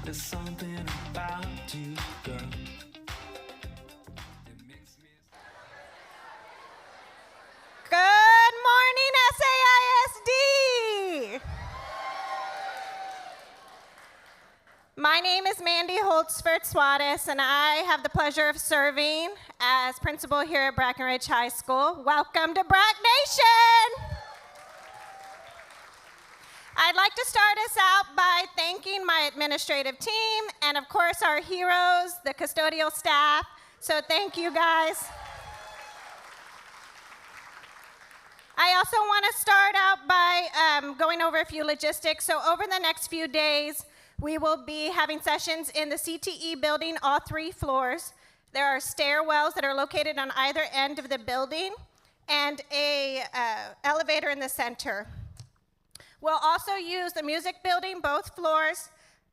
There's something about you, girl. Good morning, SAISD. My name is Mandy Holtzford-Suarez, and I have the pleasure of serving as principal here at Brackenridge High School. Welcome to Brack Nation. I'd like to start us out by thanking my administrative team and, of course, our heroes, the custodial staff. So thank you, guys. I also want to start out by going over a few logistics. So over the next few days, we will be having sessions in the CTE building, all 3 floors. There are stairwells that are located on either end of the building and a elevator in the center. We'll also use the music building, both floors.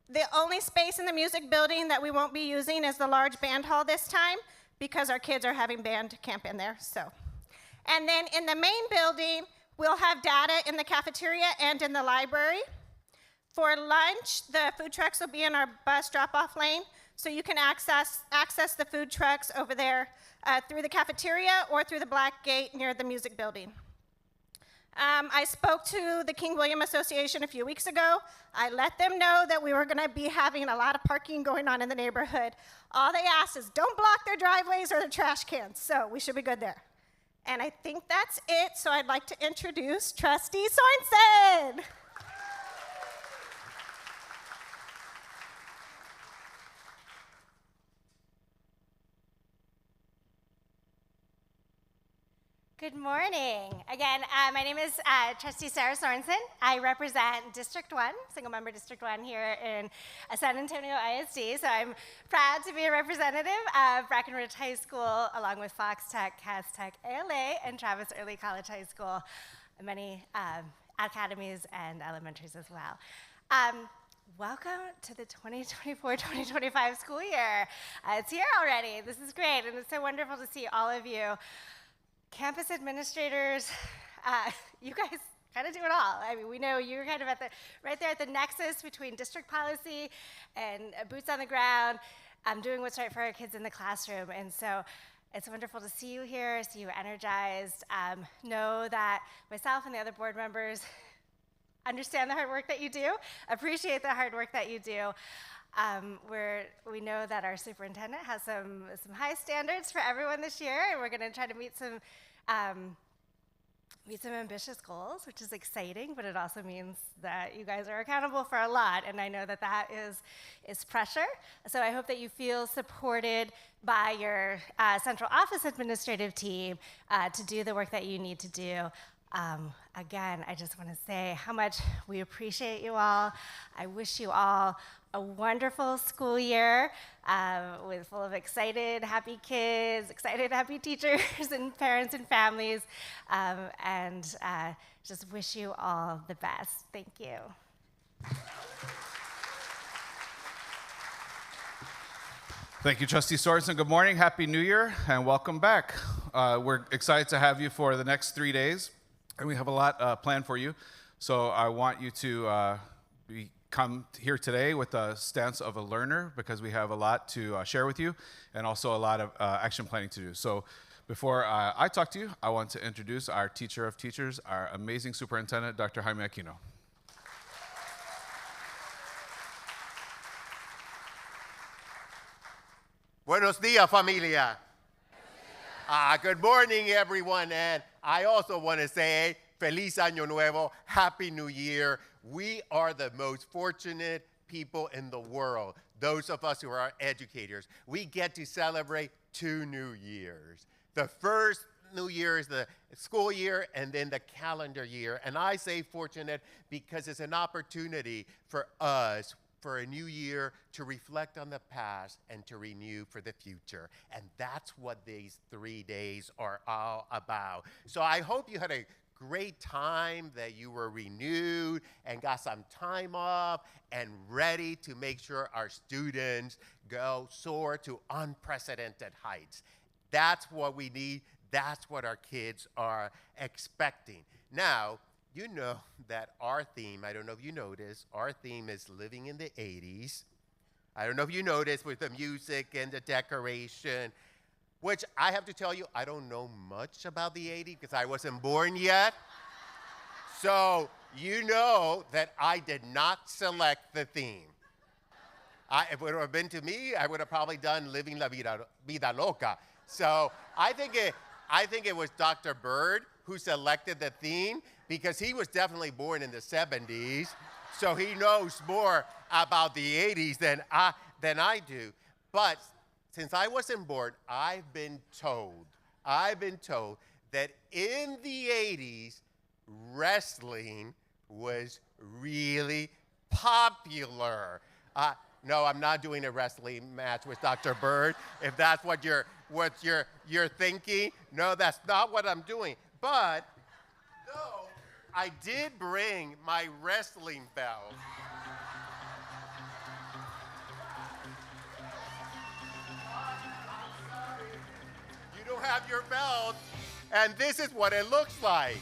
The only space in the music building that we won't be using is the large band hall this time because our kids are having band camp in there, so. And then in the main building, we'll have data in the cafeteria and in the library. For lunch, the food trucks will be in our bus drop-off lane, so you can access the food trucks over there through the cafeteria or through the black gate near the music building. I spoke to the King William Association a few weeks ago. I let them know that we were going to be having a lot of parking going on in the neighborhood. All they asked is don't block their driveways or their trash cans, so we should be good there. And I think that's it, so I'd like to introduce Trustee Sorensen. Good morning. Again, my name is Trustee Sarah Sorensen. I represent District 1, single-member District 1 here in San Antonio ISD, so I'm proud to be a representative of Brackenridge High School, along with Fox Tech, Cass Tech, ALA, and Travis Early College High School, and many academies and elementaries as well. Welcome to the 2024-2025 school year. It's here already. This is great, and it's so wonderful to see all of you. Campus administrators, you guys kind of do it all. I mean, we know you're kind of right there at the nexus between district policy and boots on the ground, doing what's right for our kids in the classroom. And so it's wonderful to see you here, see you energized. Know that myself and the other board members understand the hard work that you do, appreciate the hard work that you do. We know that our superintendent has some high standards for everyone this year, and we're going to try to meet some ambitious goals, which is exciting, but it also means that you guys are accountable for a lot, and I know that that is pressure. So I hope that you feel supported by your central office administrative team to do the work that you need to do. Again, I just want to say how much we appreciate you all. I wish you all a wonderful school year full of excited, happy kids, excited, happy teachers and parents and families, and just wish you all the best. Thank you. Thank you, Trustee Sorensen. Good morning, Happy New Year, and welcome back. We're excited to have you for the next 3 days, and we have a lot planned for you. So I want you to come here today with a stance of a learner because we have a lot to share with you and also a lot of action planning to do. So before I talk to you, I want to introduce our teacher of teachers, our amazing superintendent, Dr. Jaime Aquino. Buenos dias, familia. Good morning, everyone. And I also want to say Feliz Año Nuevo, Happy New Year. We are the most fortunate people in the world, those of us who are educators. We get to celebrate 2 new years. The first New Year is the school year and then the calendar year. And I say fortunate because it's an opportunity for us for a new year to reflect on the past and to renew for the future. And that's what these 3 days are all about. So I hope you had a great time, that you were renewed and got some time off and ready to make sure our students soar to unprecedented heights. That's what we need. That's what our kids are expecting. Now, you know that our theme, I don't know if you noticed, our theme is living in the 80s. I don't know if you noticed with the music and the decoration, which I have to tell you, I don't know much about the 80s because I wasn't born yet. So you know that I did not select the theme. If it would have been to me, I would have probably done Living La Vida Loca. So I think it was Dr. Bird who selected the theme because he was definitely born in the 70s. So he knows more about the 80s than I do. But since I wasn't born, I've been told that in the 80s, wrestling was really popular. No, I'm not doing a wrestling match with Dr. Bird. If that's what you're thinking, no, that's not what I'm doing. But no, I did bring my wrestling belt. You don't have your belt, and this is what it looks like.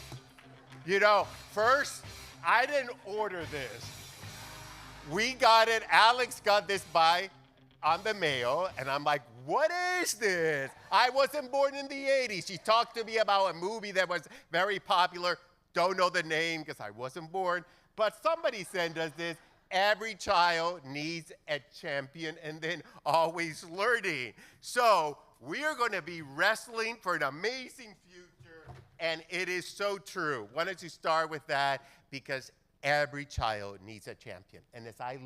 You know, first, I didn't order this. We got it, Alex got this on the mail, and I'm like, what is this? I wasn't born in the 80s. She talked to me about a movie that was very popular. Don't know the name because I wasn't born, but somebody sent us this. Every child needs a champion and then always learning. So we are going to be wrestling for an amazing future, and it is so true. Wanted to start with that because every child needs a champion. And as I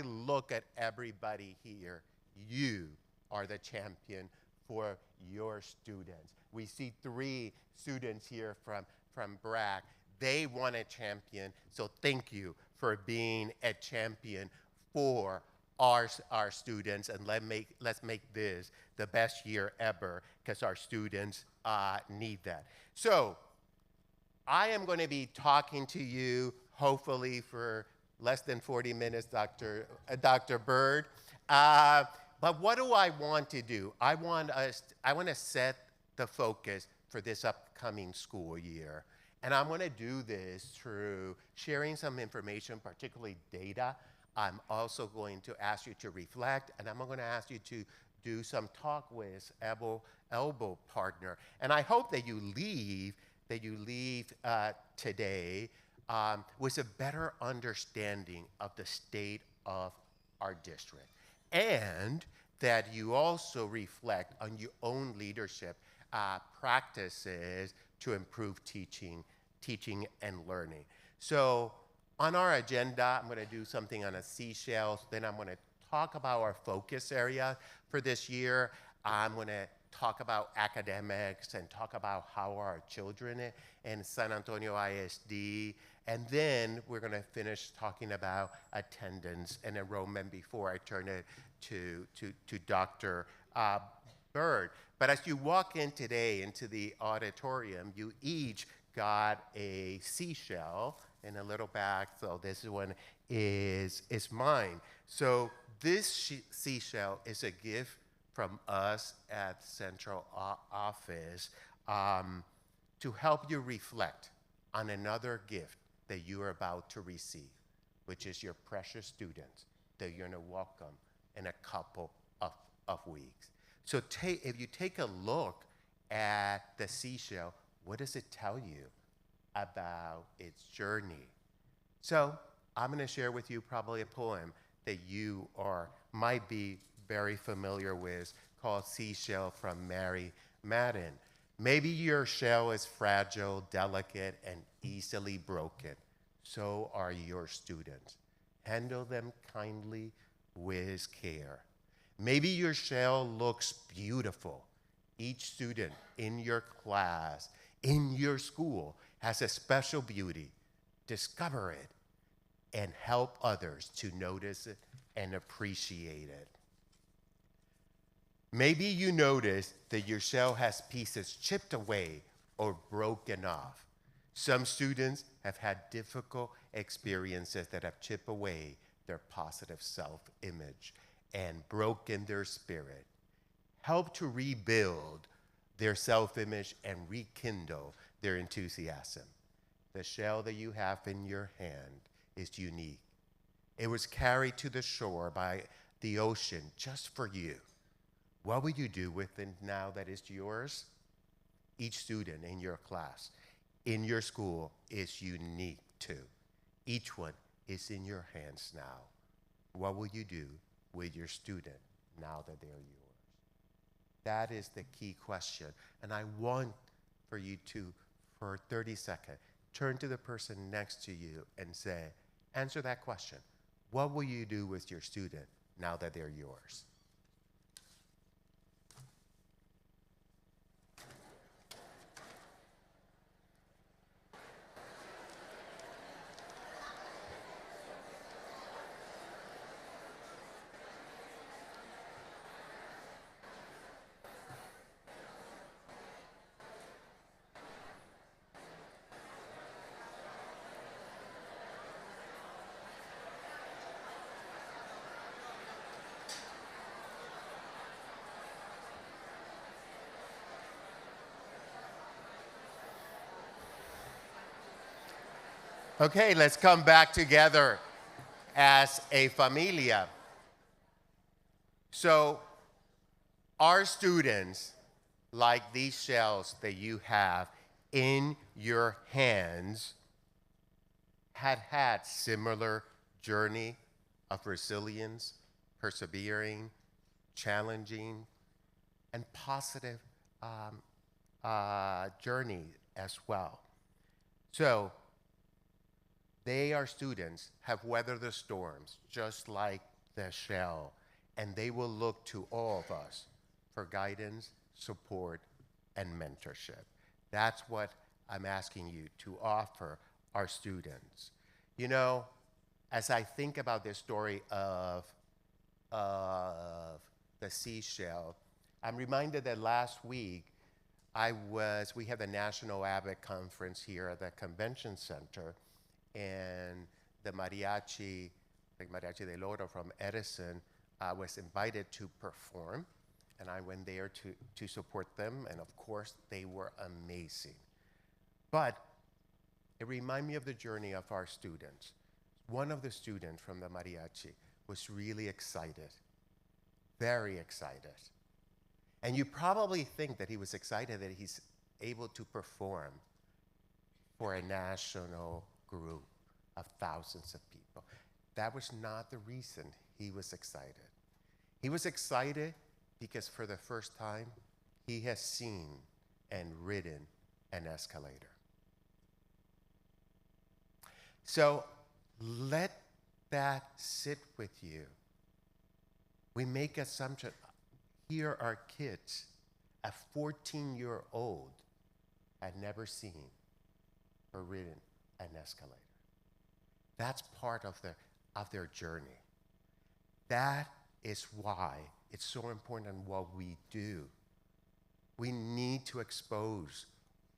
look at everybody here, you are the champion for your students. We see 3 students here from BRAC. They want a champion, so thank you for being a champion for our students, and let's make this the best year ever because our students need that. So I am going to be talking to you, hopefully for less than 40 minutes, Dr. Bird. But what do I want to do? I want to set the focus for this upcoming school year. And I'm going to do this through sharing some information, particularly data. I'm also going to ask you to reflect, and I'm going to ask you to do some talk with elbow partner. And I hope that you leave today with a better understanding of the state of our district, and that you also reflect on your own leadership practices to improve teaching and learning. So on our agenda, I'm going to do something on a seashell. Then I'm going to talk about our focus area for this year. I'm going to talk about academics and talk about how our children in San Antonio ISD. And then we're going to finish talking about attendance and enrollment before I turn it to Dr. Bird. But as you walk in today into the auditorium, you each got a seashell in a little bag. So this one is mine. So this seashell is a gift from us at Central Office to help you reflect on another gift that you're about to receive, which is your precious students that you're going to welcome in a couple of weeks. So if you take a look at the seashell, what does it tell you about its journey? So I'm going to share with you probably a poem that you might be very familiar with called Seashell from Mary Madden. Maybe your shell is fragile, delicate, and easily broken. So are your students. Handle them kindly with care. Maybe your shell looks beautiful. Each student in your class, in your school, has a special beauty. Discover it and help others to notice it and appreciate it. Maybe you notice that your shell has pieces chipped away or broken off. Some students have had difficult experiences that have chipped away their positive self-image and broken their spirit. Help to rebuild their self-image and rekindle their enthusiasm. The shell that you have in your hand is unique. it was carried to the shore by the ocean just for you. What would you do with it now that it's yours? Each student in your class, in your school, is unique too. Each one is in your hands now. What will you do with your student now that they're yours? That is the key question. And I want for you to, for 30 seconds, turn to the person next to you and say, answer that question. What will you do with your student now that they're yours? Okay, let's come back together as a familia. So, our students, like these shells that you have in your hands, had similar journey of resilience, persevering, challenging, and positive journey as well. So, they are students, have weathered the storms, just like the shell, and they will look to all of us for guidance, support, and mentorship. That's what I'm asking you to offer our students. You know, as I think about this story of the seashell, I'm reminded that last week we had the National AVIC Conference here at the Convention Center, and the mariachi, like Mariachi del Oro from Edison, was invited to perform, and I went there to support them, and of course, they were amazing. But it reminded me of the journey of our students. One of the students from the mariachi was really excited, very excited. And you probably think that he was excited that he's able to perform for a national group of thousands of people. That was not the reason he was excited. He was excited because for the first time, he has seen and ridden an escalator. So let that sit with you. We make assumptions. Here are kids, a 14-year-old had never seen or ridden an escalator. That's part of their journey. That is why it's so important what we do. We need to expose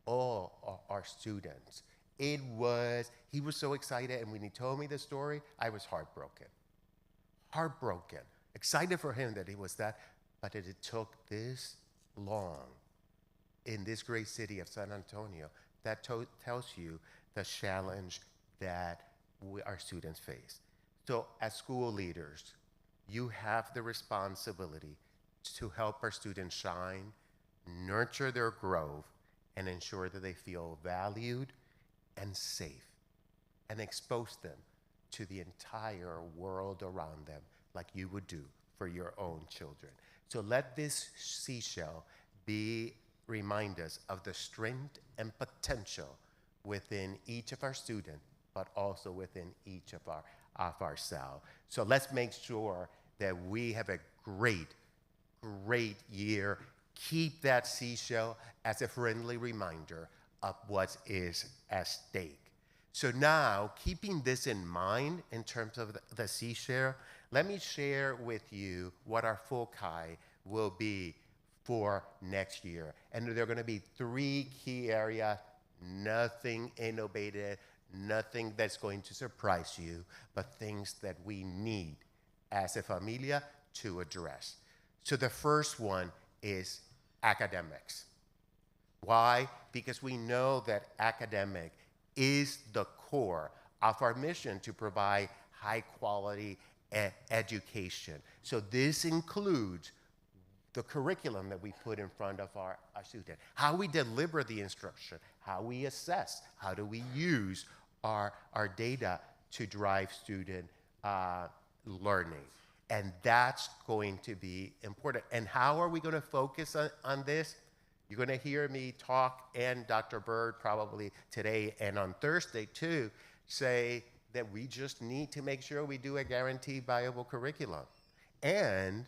all our students. He was so excited, and when he told me the story, I was heartbroken. Heartbroken. Excited for him that he was that, but it took this long in this great city of San Antonio. That tells you the challenge that our students face. So as school leaders, you have the responsibility to help our students shine, nurture their growth, and ensure that they feel valued and safe, and expose them to the entire world around them like you would do for your own children. So let this seashell remind us of the strength and potential within each of our students, but also within each of ourselves. So let's make sure that we have a great year. Keep that seashell as a friendly reminder of what is at stake. So now, keeping this in mind in terms of the seashell, let me share with you what our foci will be for next year. And there are going to be 3 key areas, nothing innovative, nothing that's going to surprise you, but things that we need as a familia to address. So the first one is academics. Why? Because we know that academic is the core of our mission to provide high quality education. So this includes the curriculum that we put in front of our students, how we deliver the instruction, how we assess, how do we use our data to drive student learning. And that's going to be important. And how are we going to focus on this? You're going to hear me talk, and Dr. Bird probably today and on Thursday too, say that we just need to make sure we do a guaranteed viable curriculum. And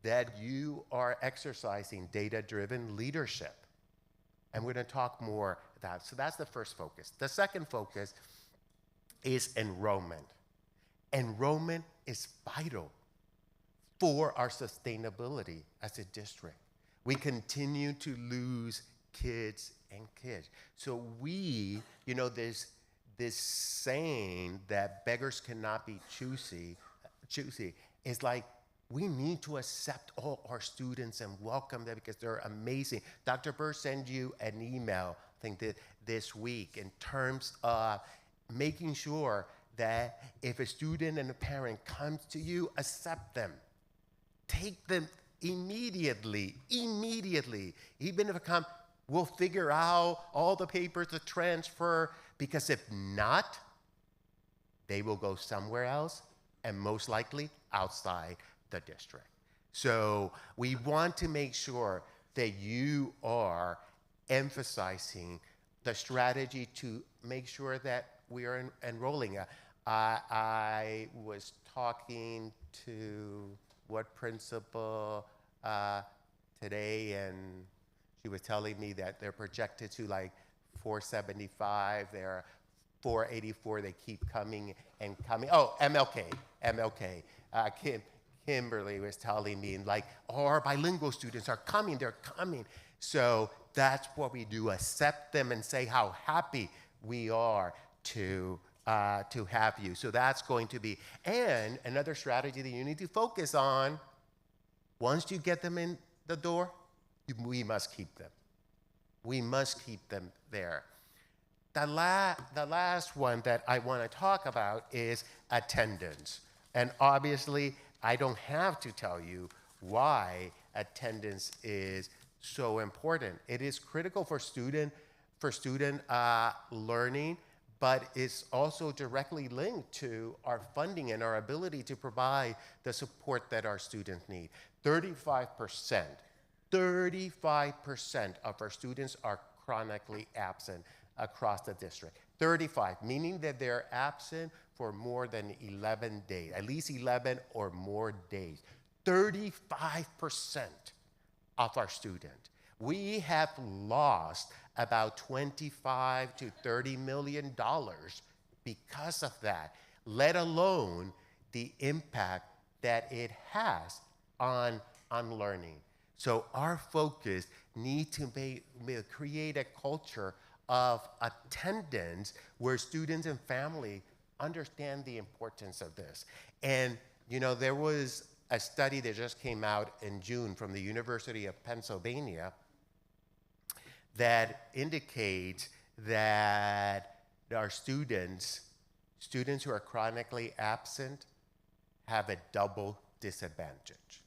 that you are exercising data-driven leadership. And we're going to talk more about that. So that's the first focus. The second focus is enrollment. Enrollment is vital for our sustainability as a district. We continue to lose kids and kids. So we, there's this saying that beggars cannot be choosy is like, we need to accept all our students and welcome them because they're amazing. Dr. Bird sent you an email, I think this week, in terms of making sure that if a student and a parent comes to you, accept them. Take them immediately. Even if it comes, we'll figure out all the papers to transfer, because if not, they will go somewhere else, and most likely outside the district. So we want to make sure that you are emphasizing the strategy to make sure that we are enrolling. I was talking to what principal today, and she was telling me that they're projected to like 475. They're 484. They keep coming and coming. Oh, MLK. Kimberly was telling me, like, our bilingual students are coming, they're coming. So that's what we do, accept them and say how happy we are to have you. So that's going to be, and another strategy that you need to focus on, once you get them in the door, we must keep them. We must keep them there. The last one that I want to talk about is attendance. And obviously, I don't have to tell you why attendance is so important. It is critical for student learning, but it's also directly linked to our funding and our ability to provide the support that our students need. 35% of our students are chronically absent across the district. 35, meaning that they're absent for more than 11 days, at least 11 or more days. 35% of our students. We have lost about $25 to $30 million because of that, let alone the impact that it has on learning. So our focus needs to create a culture of attendance where students and family understand the importance of this. And there was a study that just came out in June from the University of Pennsylvania that indicates that our students who are chronically absent have a double disadvantage.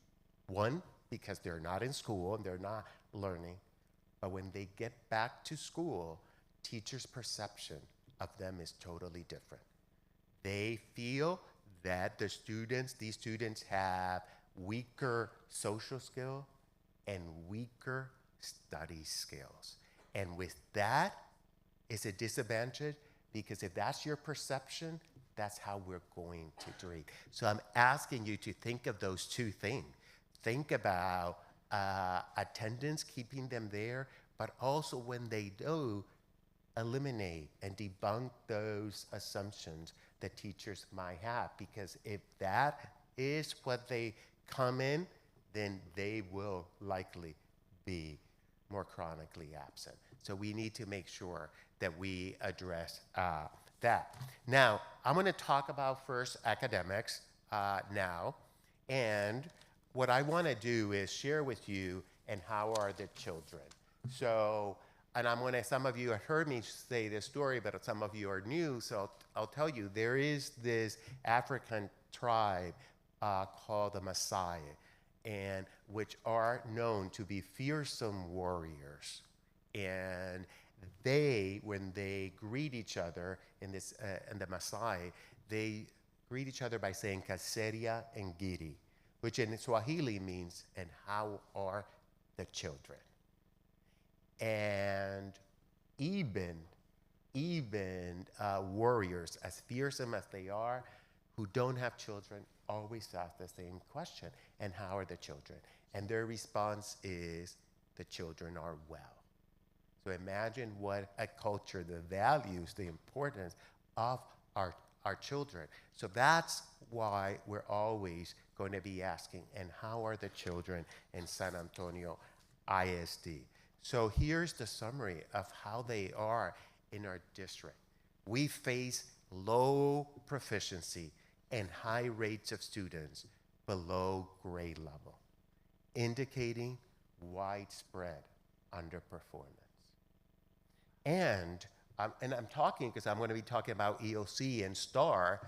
One, because they're not in school and they're not learning, but when they get back to school, teachers' perception of them is totally different. They feel that these students have weaker social skill and weaker study skills. And with that, it's a disadvantage, because if that's your perception, that's how we're going to treat. So I'm asking you to think of those two things. Think about attendance, keeping them there, but also when they do, eliminate and debunk those assumptions that teachers might have, because if that is what they come in, then they will likely be more chronically absent. So we need to make sure that we address that. Now, I'm going to talk about first academics now, and what I want to do is share with you and how are the children. So some of you have heard me say this story, but some of you are new, so I'll tell you, there is this African tribe called the Maasai, and which are known to be fearsome warriors. And they, when they greet each other in the Maasai, they greet each other by saying Kaseria and Giri, which in Swahili means, and how are the children? And even warriors, as fearsome as they are, who don't have children, always ask the same question, and how are the children? And their response is, the children are well. So imagine what a culture, the values, the importance of our children. So that's why we're always going to be asking, and how are the children in San Antonio ISD? So here's the summary of how they are in our district. We face low proficiency and high rates of students below grade level, indicating widespread underperformance. And I'm talking because I'm going to be talking about EOC and STAR.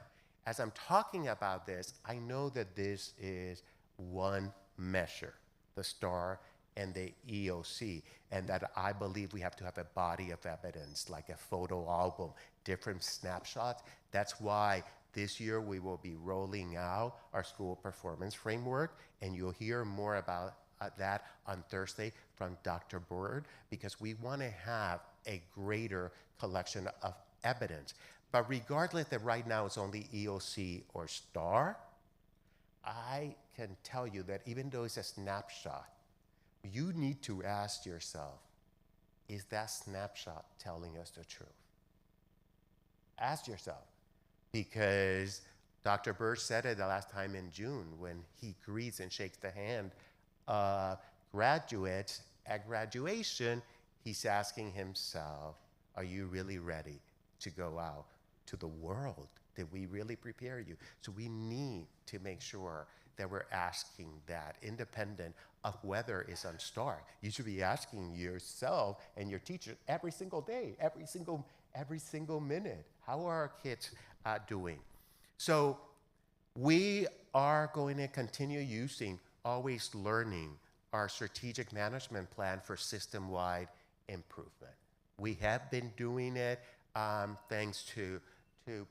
As I'm talking about this, I know that this is one measure, the STAR and the EOC, and that I believe we have to have a body of evidence, like a photo album, different snapshots. That's why this year we will be rolling out our school performance framework, and you'll hear more about that on Thursday from Dr. Bird, because we want to have a greater collection of evidence. But regardless that right now it's only EOC or STAR, I can tell you that even though it's a snapshot, you need to ask yourself, is that snapshot telling us the truth? Ask yourself, because Dr. Bird said it the last time in June when he greets and shakes the hand of graduates at graduation. He's asking himself, are you really ready to go out to the world? Did we really prepare you? So we need to make sure that we're asking that, independent of whether it's on STAR. You should be asking yourself and your teacher every single day, every single minute, how are our kids doing? So we are going to continue using Always Learning, our strategic management plan for system-wide improvement. We have been doing it thanks to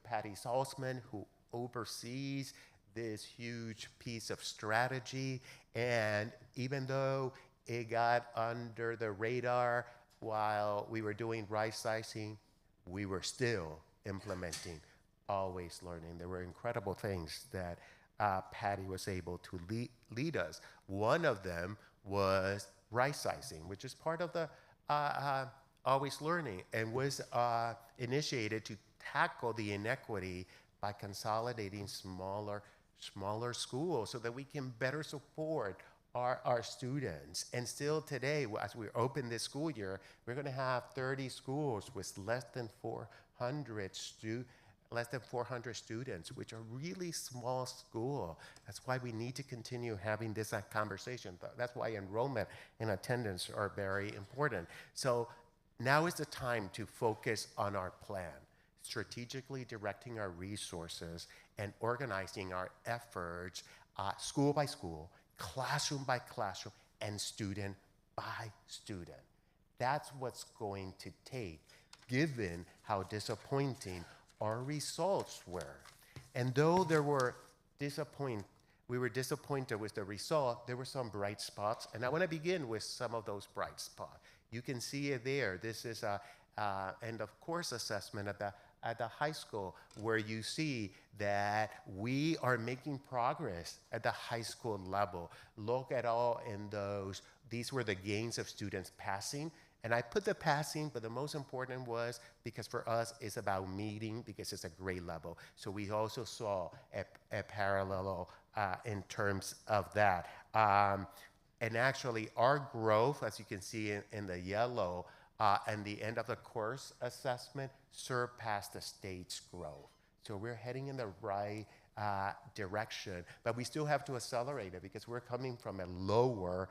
Patty Salzman, who oversees this huge piece of strategy. And even though it got under the radar while we were doing right sizing, we were still implementing Always Learning. There were incredible things that Patty was able to lead us. One of them was right sizing, which is part of the Always Learning, and was initiated to tackle the inequity by consolidating smaller schools so that we can better support our students. And still today, as we open this school year, we're going to have 30 schools with less than 400 students, which are really small school. That's why we need to continue having this conversation. That's why enrollment and attendance are very important. So now is the time to focus on our plan, strategically directing our resources and organizing our efforts school by school, classroom by classroom, and student by student. That's what's going to take, given how disappointing our results were. And though we were disappointed with the result, there were some bright spots, and I want to begin with some of those bright spots. You can see it there. This is a end of course assessment at the high school, where you see that we are making progress at the high school level. Look at all in those. These were the gains of students passing. And I put the passing, but the most important was, because for us, it's about meeting, because it's a grade level. So we also saw a parallel in terms of that. And actually, our growth, as you can see in the yellow, and the end of the course assessment surpassed the state's growth. So we're heading in the right direction, but we still have to accelerate it, because we're coming from a lower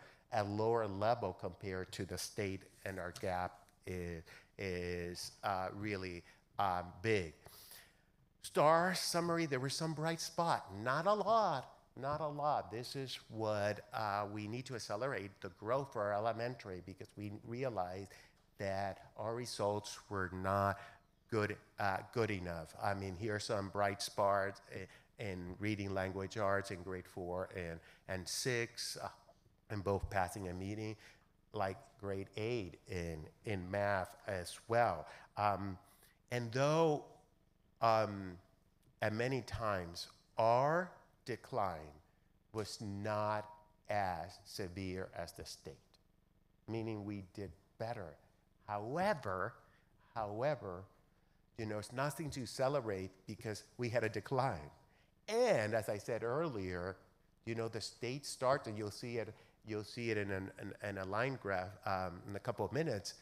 level compared to the state, and our gap is really big. Star summary, there was some bright spot, not a lot. Not a lot. This is what we need to accelerate the growth for our elementary, because we realized that our results were not good enough. I mean, here's some bright spots in reading language arts in grade 4 and 6, and both passing and meeting, like grade 8 in math as well. And though at many times our decline was not as severe as the state, meaning we did better. However, it's nothing to celebrate because we had a decline. And as I said earlier, the state starts, and you'll see it in a line graph in a couple of minutes.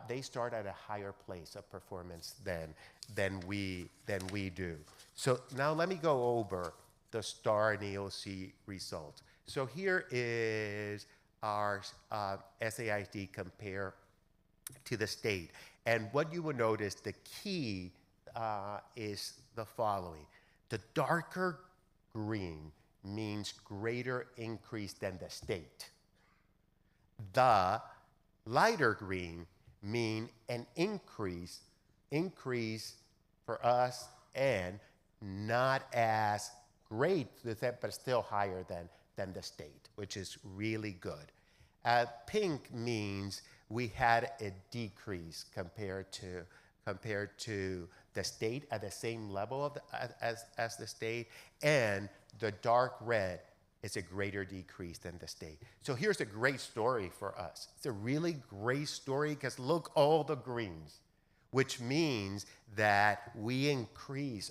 They start at a higher place of performance than we do. So now let me go over the STAR and EOC results. So here is our SAISD compare to the state. And what you will notice, the key is the following. The darker green means greater increase than the state. The lighter green mean an increase for us, and not as great, but still higher than the state, which is really good. Pink means we had a decrease compared to the state at the same level as the state, and the dark red is a greater decrease than the state. So here's a great story for us. It's a really great story because look, all the greens, which means that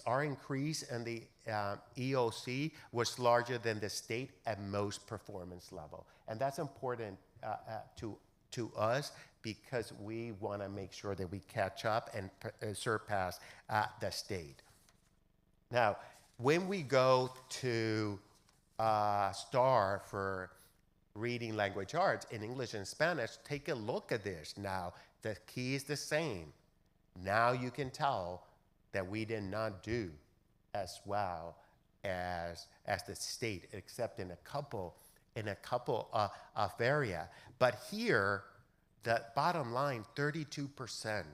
our increase in the EOC was larger than the state at most performance level. And that's important to us because we want to make sure that we catch up and surpass the state. Now, when we go to STAR for reading language arts in English and Spanish, take a look at this. Now, the key is the same. Now you can tell that we did not do as well as the state, except in a couple of area. But here, the bottom line, 32%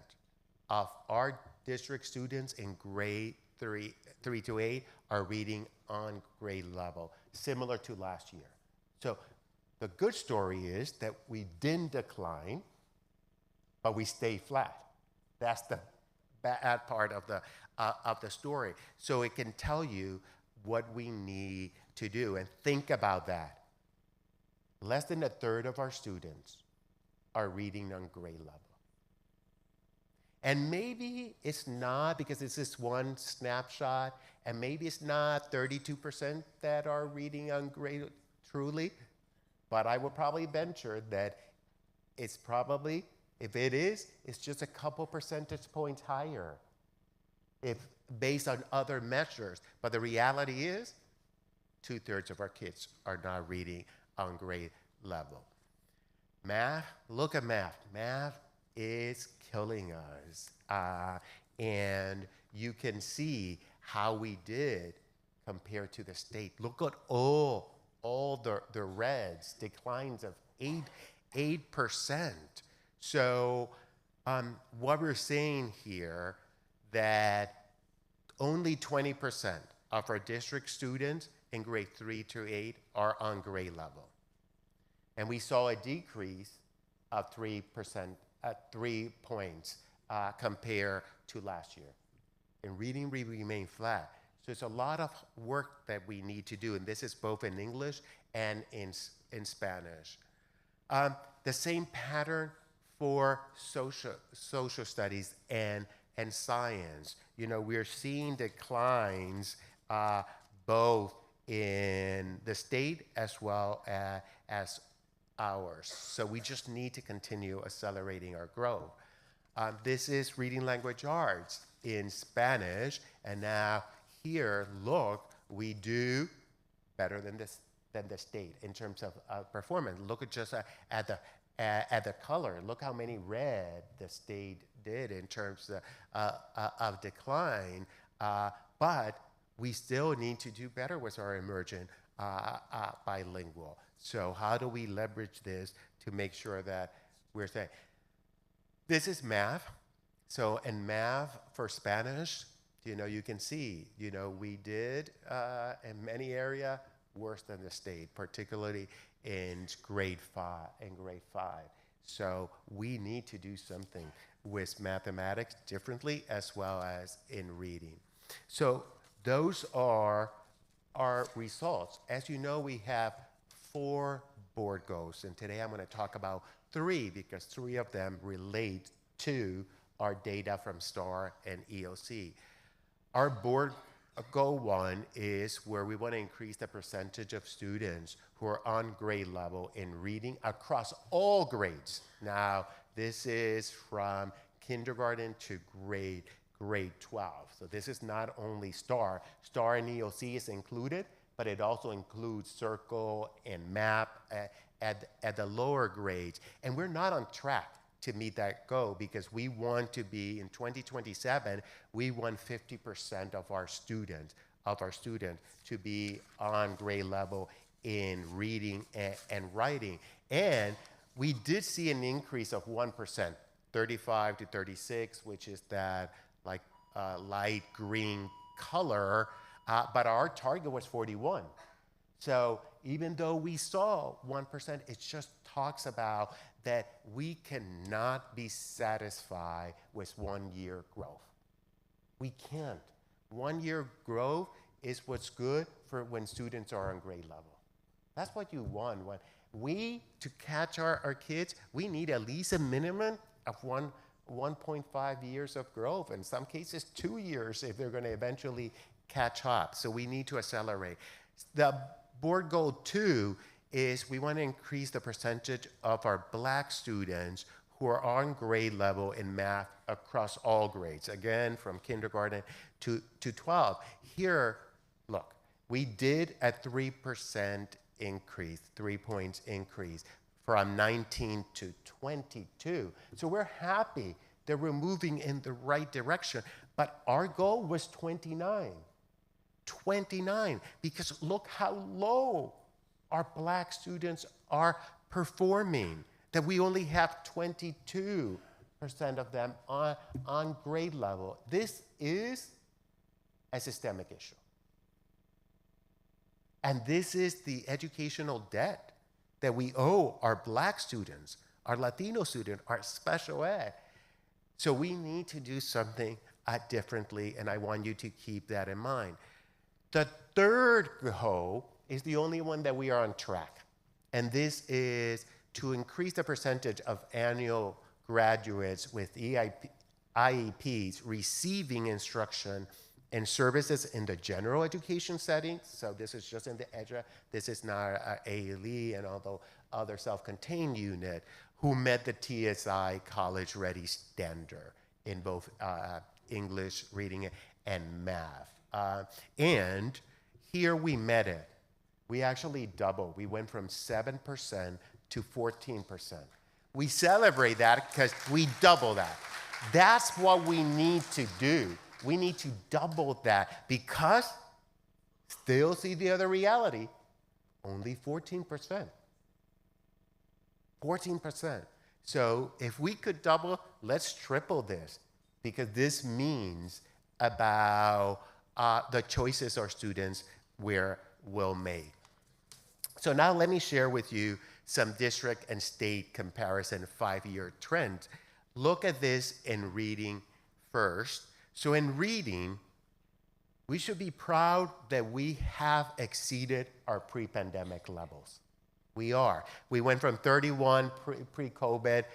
of our district students in grade 3 to 8 are reading on grade level, similar to last year. So the good story is that we didn't decline, but we stayed flat. That's the bad part of the story. So it can tell you what we need to do, and think about that. Less than a third of our students are reading on grade level. And maybe it's not, because it's this one snapshot, and maybe it's not 32% that are reading on grade truly, but I would probably venture that it's probably, if it is, it's just a couple percentage points higher, if based on other measures. But the reality is, 2/3 of our kids are not reading on grade level. Math, look at math. Math is killing us. And you can see how we did compared to the state. Look at all the reds, declines of 8%. So what we're saying here, that only 20% of our district students in grade 3 to 8 are on grade level. And we saw a decrease of 3%, 3 points compared to last year. In reading, we remain flat. So it's a lot of work that we need to do, and this is both in English and in Spanish. The same pattern for social studies and science. We're seeing declines both in the state as well as ours. So we just need to continue accelerating our growth. This is reading language arts in Spanish, and now here, look, we do better than the state in terms of performance. Look at just at at the color. Look how many red the state did in terms of decline. But we still need to do better with our emergent bilingual. So how do we leverage this to make sure that we're saying, this is math. So in math for Spanish, you can see, we did in many areas worse than the state, particularly in grade 5. So we need to do something with mathematics differently as well as in reading. So those are our results. As you know, we have 4 board goals, and today I'm going to talk about 3 because 3 of them relate to our data from STAR and EOC. Our board goal 1 is where we want to increase the percentage of students who are on grade level in reading across all grades. Now, this is from kindergarten to grade 12. So this is not only STAR. STAR and EOC is included, but it also includes Circle and MAP at the lower grades. And we're not on track to meet that goal because we want to be, in 2027, we want 50% of our students to be on grade level in reading and writing. And we did see an increase of 1%, 35 to 36, which is that light green color, but our target was 41. So even though we saw 1%, it just talks about that we cannot be satisfied with 1 year growth. We can't. 1 year growth is what's good for when students are on grade level. That's what you want. To catch our kids, we need at least a minimum of 1.5 years of growth, in some cases 2 years if they're going to eventually catch up. So we need to accelerate. The board goal 2 is we want to increase the percentage of our Black students who are on grade level in math across all grades, again, from kindergarten to 12. Here, look, we did a 3% increase, 3 points increase from 19 to 22. So we're happy that we're moving in the right direction, but our goal was 29. 29, because look how low our Black students are performing, that we only have 22% of them on grade level. This is a systemic issue. And this is the educational debt that we owe our Black students, our Latino students, our special ed. So we need to do something differently, and I want you to keep that in mind. The third goal is the only one that we are on track, and this is to increase the percentage of annual graduates with IEPs receiving instruction and services in the general education setting. So this is just in the EDRA. This is not ALE and although other self-contained unit who met the TSI college ready standard in both English, reading, and math. And here we met it. We actually doubled. We went from 7% to 14%. We celebrate that because we double that. That's what we need to do. We need to double that because still see the other reality, only 14%. 14%. So if we could double, let's triple this because this means about the choices our students will make. So now let me share with you some district and state comparison 5-year trends. Look at this in reading first. So in reading, we should be proud that we have exceeded our pre-pandemic levels. We are. We went from 31 pre-COVID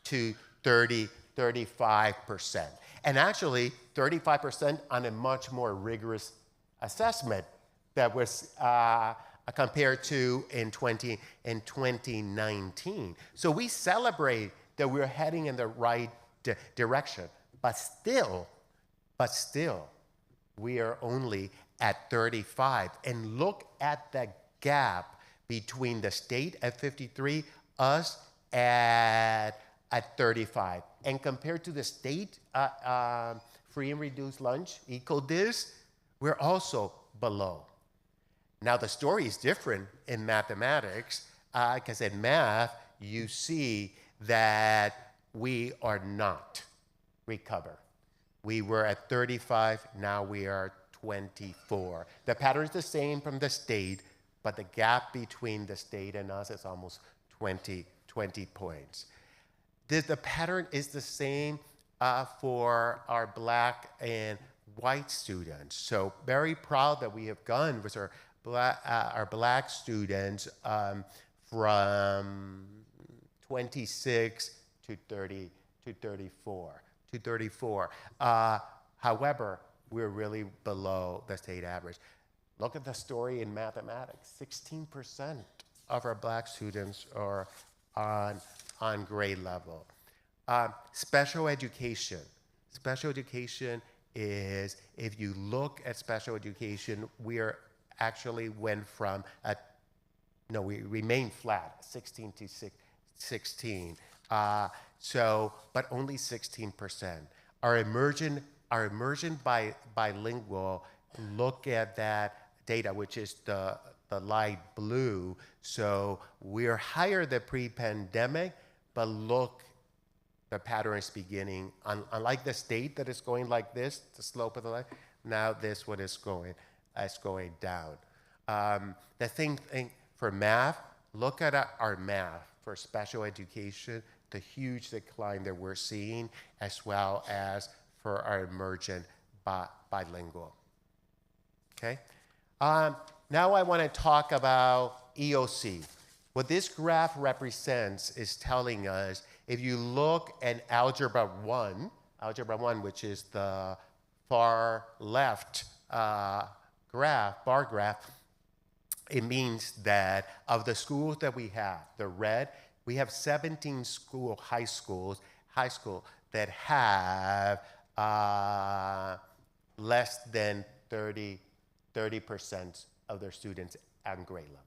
to 35%. And actually, 35% on a much more rigorous assessment that was compared to in 2019. So we celebrate that we're heading in the right direction, but still, we are only at 35. And look at the gap between the state at 53, us at 35. And compared to the state free and reduced lunch, EcoDis, we're also below. Now, the story is different in mathematics, because in math, you see that we are not recover. We were at 35, now we are 24. The pattern is the same from the state, but the gap between the state and us is almost 20 points. The pattern is the same for our black and white students. So very proud that we have gone with our black students from 26 to 34. However, we're really below the state average. Look at the story in mathematics. 16% of our black students are on grade level. Special education. Special education is, if you look at special education, we remain flat, 16 to 16. But only 16%. Our immersion bilingual, look at that data, which is the light blue. So we're higher than pre-pandemic, but look, the pattern is beginning, unlike the state that is going like this, the slope of the line, now this one is going down. The thing for math, look at our math for special education, the huge decline that we're seeing, as well as for our emergent bilingual. Okay? Now I want to talk about EOC. What this graph represents is telling us, if you look at Algebra 1, which is the far left bar graph, it means that of the schools that we have, the red, we have 17 high schools that have less than 30% of their students on grade level.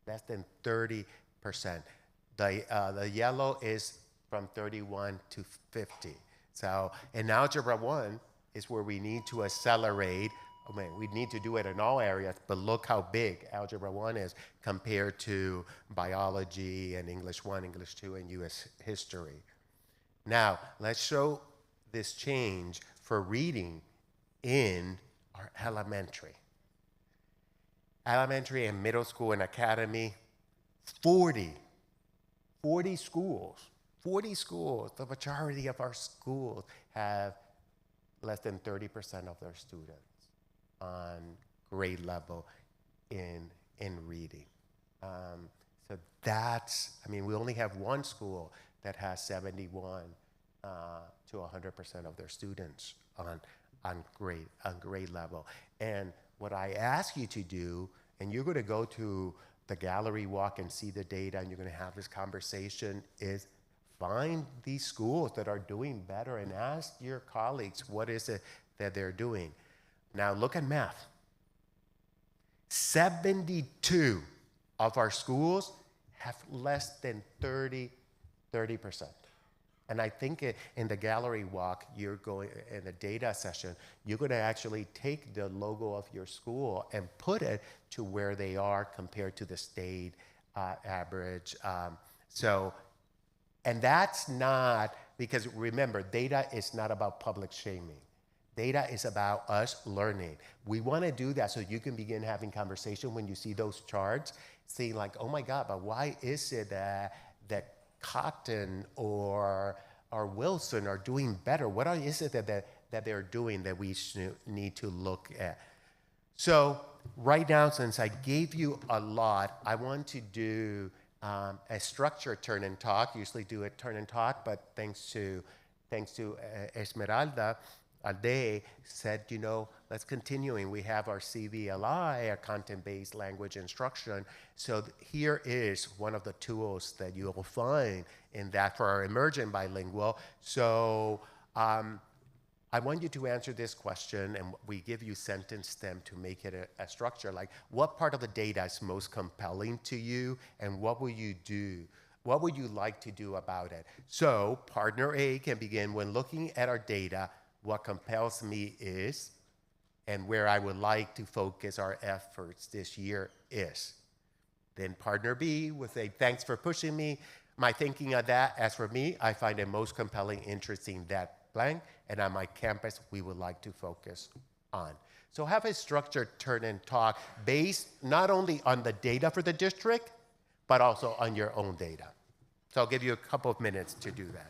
Less than 30%. The yellow is from 31 to 50. So in Algebra 1 is where we need to accelerate. We need to do it in all areas, but look how big Algebra 1 is compared to biology and English 1, English 2, and US history. Now, let's show this change for reading in our elementary. Elementary and middle school and academy, 40 schools, the majority of our schools have less than 30% of their students on grade level in reading. So that's, we only have one school that has 71 to 100% of their students on grade level. And what I ask you to do, and you're going to go to the gallery walk and see the data, and you're going to have this conversation, is find these schools that are doing better and ask your colleagues what is it that they're doing. Now look at math. 72 of our schools have less than 30%. And I think in the gallery walk, you're going, in the data session, you're going to actually take the logo of your school and put it to where they are compared to the state average. And that's not, because remember, data is not about public shaming. Data is about us learning. We want to do that so you can begin having conversation when you see those charts, saying like, oh my God, but why is it that Cotton or Wilson are doing better? What is it that they're doing that we need to look at? So right now, since I gave you a lot, I want to do a structured turn and talk. Usually do a turn and talk, but thanks to Esmeralda Alde said, let's continuing. We have our CVLI, our content-based language instruction. So here is one of the tools that you will find in that for our emergent bilingual. So I want you to answer this question, and we give you sentence stem to make it a structure. Like, what part of the data is most compelling to you, and what will you do What would you like to do about it? So partner A can begin when looking at our data, what compels me is, and where I would like to focus our efforts this year is. Then partner B will say, thanks for pushing me. My thinking of that, as for me, I find it most compelling, interesting, that blank, and on my campus, we would like to focus on. So have a structured turn and talk based not only on the data for the district, but also on your own data. So I'll give you a couple of minutes to do that.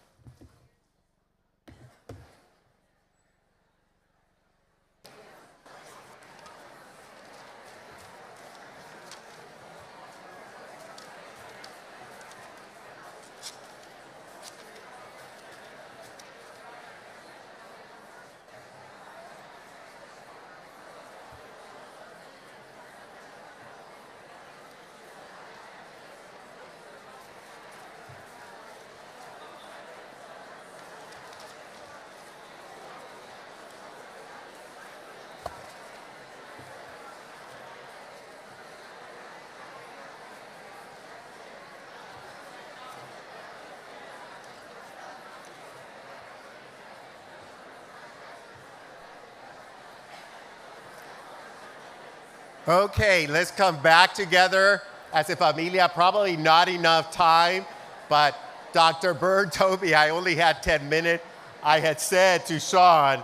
Okay, let's come back together as a familia. Probably not enough time, but Dr. Byrd told me I only had 10 minutes. I had said to Sean,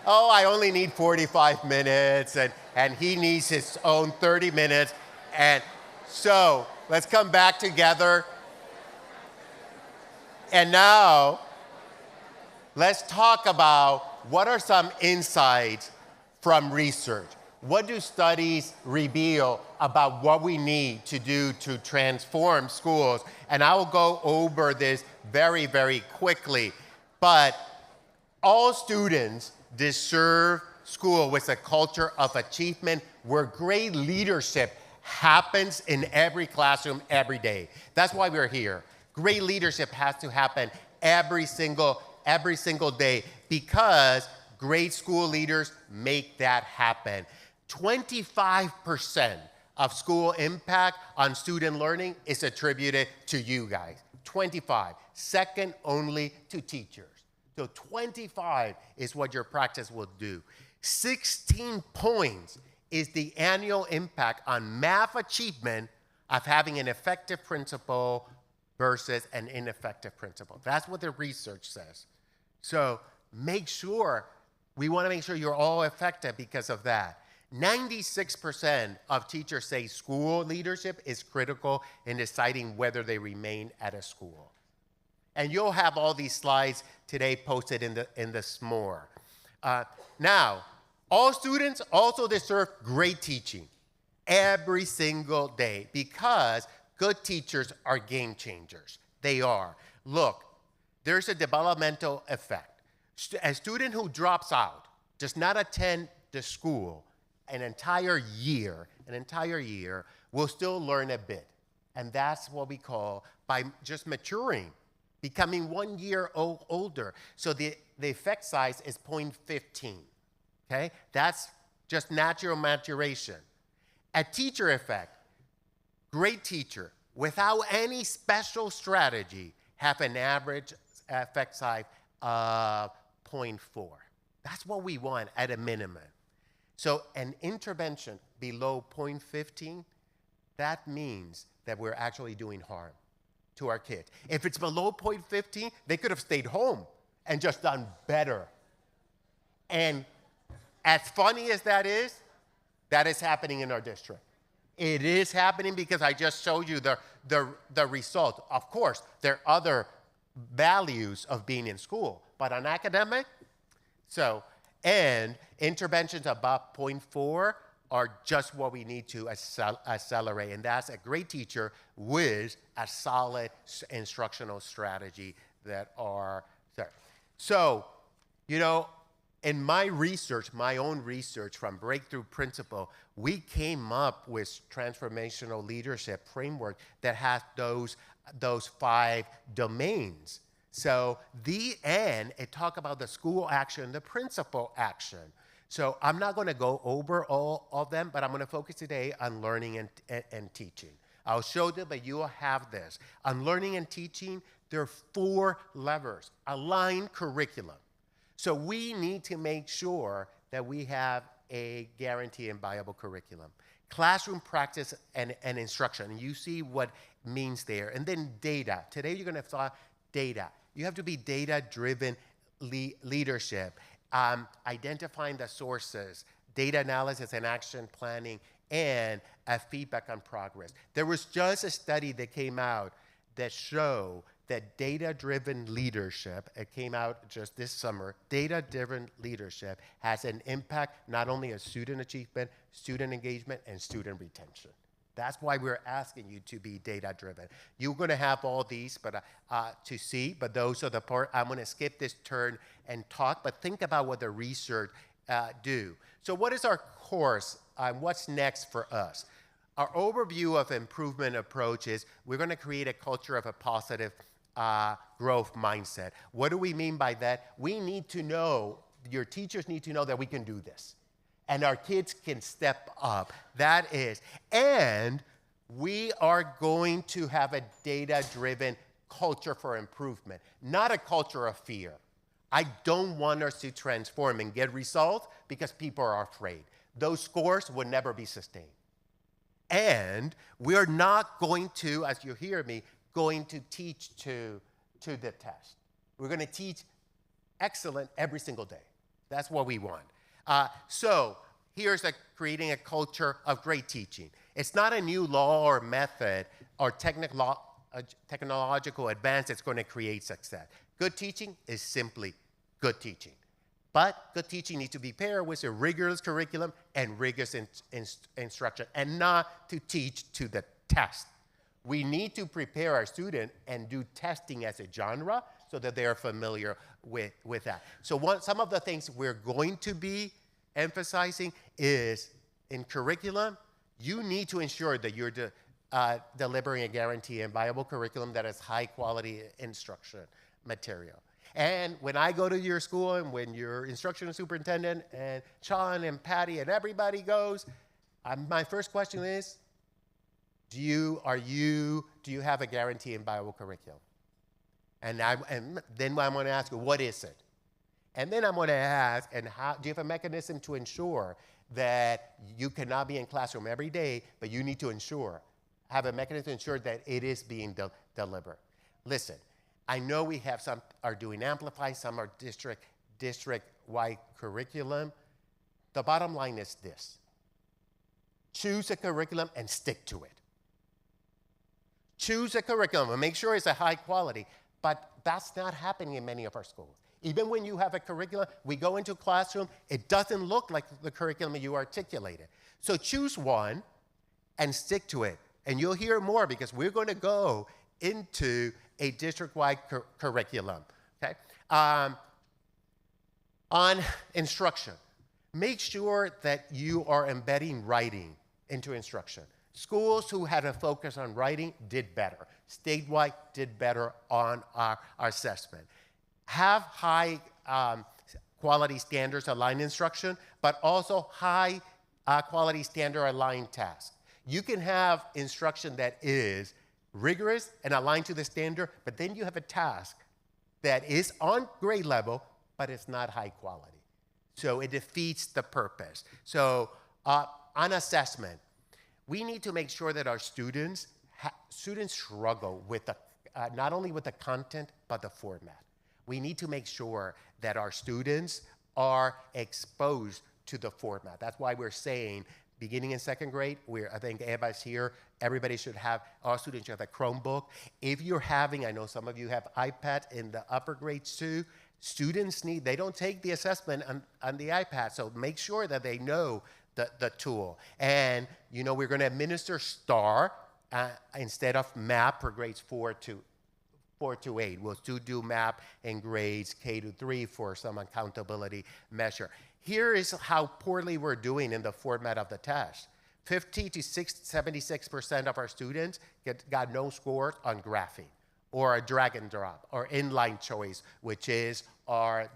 oh, I only need 45 minutes, and he needs his own 30 minutes. And so let's come back together. And now, let's talk about what are some insights from research. What do studies reveal about what we need to do to transform schools? And I will go over this very, very quickly. But all students deserve school with a culture of achievement where great leadership happens in every classroom every day. That's why we're here. Great leadership has to happen every single day because great school leaders make that happen. 25% of school impact on student learning is attributed to you guys. 25, second only to teachers. So 25 is what your practice will do. 16 points is the annual impact on math achievement of having an effective principal versus an ineffective principal. That's what the research says. So we want to make sure you're all effective because of that. 96% of teachers say school leadership is critical in deciding whether they remain at a school. And you'll have all these slides today posted in the SMORE. Now, all students also deserve great teaching every single day because good teachers are game changers. They are. Look, there's a developmental effect. A student who drops out, does not attend the school an entire year, will still learn a bit. And that's what we call by just maturing, becoming 1 year older. So the effect size is 0.15, okay? That's just natural maturation. A teacher effect, great teacher, without any special strategy, have an average effect size of 0.4. That's what we want at a minimum. So an intervention below 0.15, that means that we're actually doing harm to our kids. If it's below 0.15, they could have stayed home and just done better. And as funny as that is happening in our district. It is happening because I just showed you the result. Of course, there are other values of being in school, but on academic, and interventions above 0.4 are just what we need to accelerate. And that's a great teacher with a solid instructional strategy that are there. So, in my research, my own research from Breakthrough Principal, we came up with transformational leadership framework that has those 5 domains. So it talk about the school action, the principal action. So I'm not going to go over all of them, but I'm going to focus today on learning and teaching. I'll show them, but you will have this. On learning and teaching, there are 4 levers. Aligned curriculum. So we need to make sure that we have a guaranteed and viable curriculum. Classroom practice and instruction. And you see what means there. And then data. Today you're going to talk data. You have to be data-driven leadership. Identifying the sources, data analysis and action planning, and feedback on progress. There was just a study that came out that showed that data-driven leadership, it came out just this summer, data-driven leadership has an impact not only on student achievement, student engagement, and student retention. That's why we're asking you to be data-driven. You're going to have all these to see, but those are the part. I'm going to skip this turn and talk, but think about what the research do. So what is our course? What's next for us? Our overview of improvement approach is we're going to create a culture of a positive growth mindset. What do we mean by that? We need to know, your teachers need to know that we can do this. And our kids can step up. That is. And we are going to have a data-driven culture for improvement, not a culture of fear. I don't want us to transform and get results because people are afraid. Those scores will never be sustained. And we are not going to, as you hear me, going to teach to the test. We're going to teach excellent every single day. That's what we want. So here's creating a culture of great teaching. It's not a new law or method or technological advance that's going to create success. Good teaching is simply good teaching. But good teaching needs to be paired with a rigorous curriculum and rigorous instruction, and not to teach to the test. We need to prepare our student and do testing as a genre so that they are familiar with that. So some of the things we're going to be emphasizing is in curriculum, you need to ensure that you're delivering a guarantee and viable curriculum that is high quality instruction material. And when I go to your school and when your instructional superintendent and Sean and Patty and everybody goes, my first question is, do you have a guarantee and viable curriculum? And then I'm going to ask you, what is it? And then I'm going to ask, do you have a mechanism to ensure that you cannot be in classroom every day, but you need to have a mechanism to ensure that it is being delivered? Listen, I know we have some are doing Amplify, some are district-wide curriculum. The bottom line is this. Choose a curriculum and stick to it. Choose a curriculum and make sure it's a high quality, but that's not happening in many of our schools. Even when you have a curriculum, we go into a classroom, it doesn't look like the curriculum you articulated. So choose one and stick to it. And you'll hear more because we're going to go into a district-wide curriculum, okay? On instruction, make sure that you are embedding writing into instruction. Schools who had a focus on writing did better. Statewide did better on our assessment. Have high quality standards aligned instruction, but also high quality standard aligned tasks. You can have instruction that is rigorous and aligned to the standard, but then you have a task that is on grade level, but it's not high quality. So it defeats the purpose. So on assessment, we need to make sure that our students struggle with not only with the content, but the format. We need to make sure that our students are exposed to the format. That's why we're saying, beginning in second grade, I think Eva's here, everybody should have, all students should have a Chromebook. If you're having, I know some of you have iPads in the upper grades too, students they don't take the assessment on the iPad, so make sure that they know the tool. And we're going to administer STAR instead of MAP for grades 4 to 8. We'll still do MAP in grades K to 3 for some accountability measure. Here is how poorly we're doing in the format of the test. 50 to 76% of our students got no scores on graphing or a drag and drop or inline choice, which is our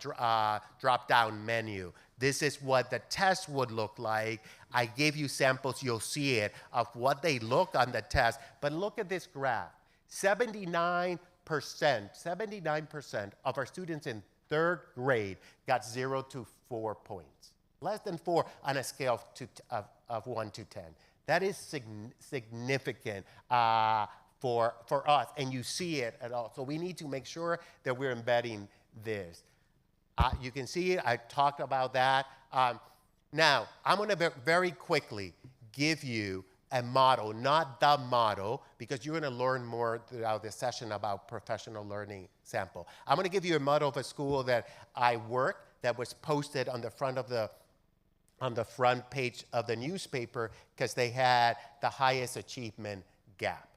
drop-down menu. This is what the test would look like. I gave you samples, you'll see it, of what they look on the test. But look at this graph. 79% of our students in third grade got 0 to 4 points. Less than 4 on a scale of 1 to 10. That is significant for us, and you see it at all. So we need to make sure that we're embedding this. You can see it. I talked about that. Now, I'm going to very quickly give you a model, not the model, because you're going to learn more throughout this session about professional learning sample. I'm going to give you a model of a school that I work that was posted on the front page of the newspaper because they had the highest achievement gap.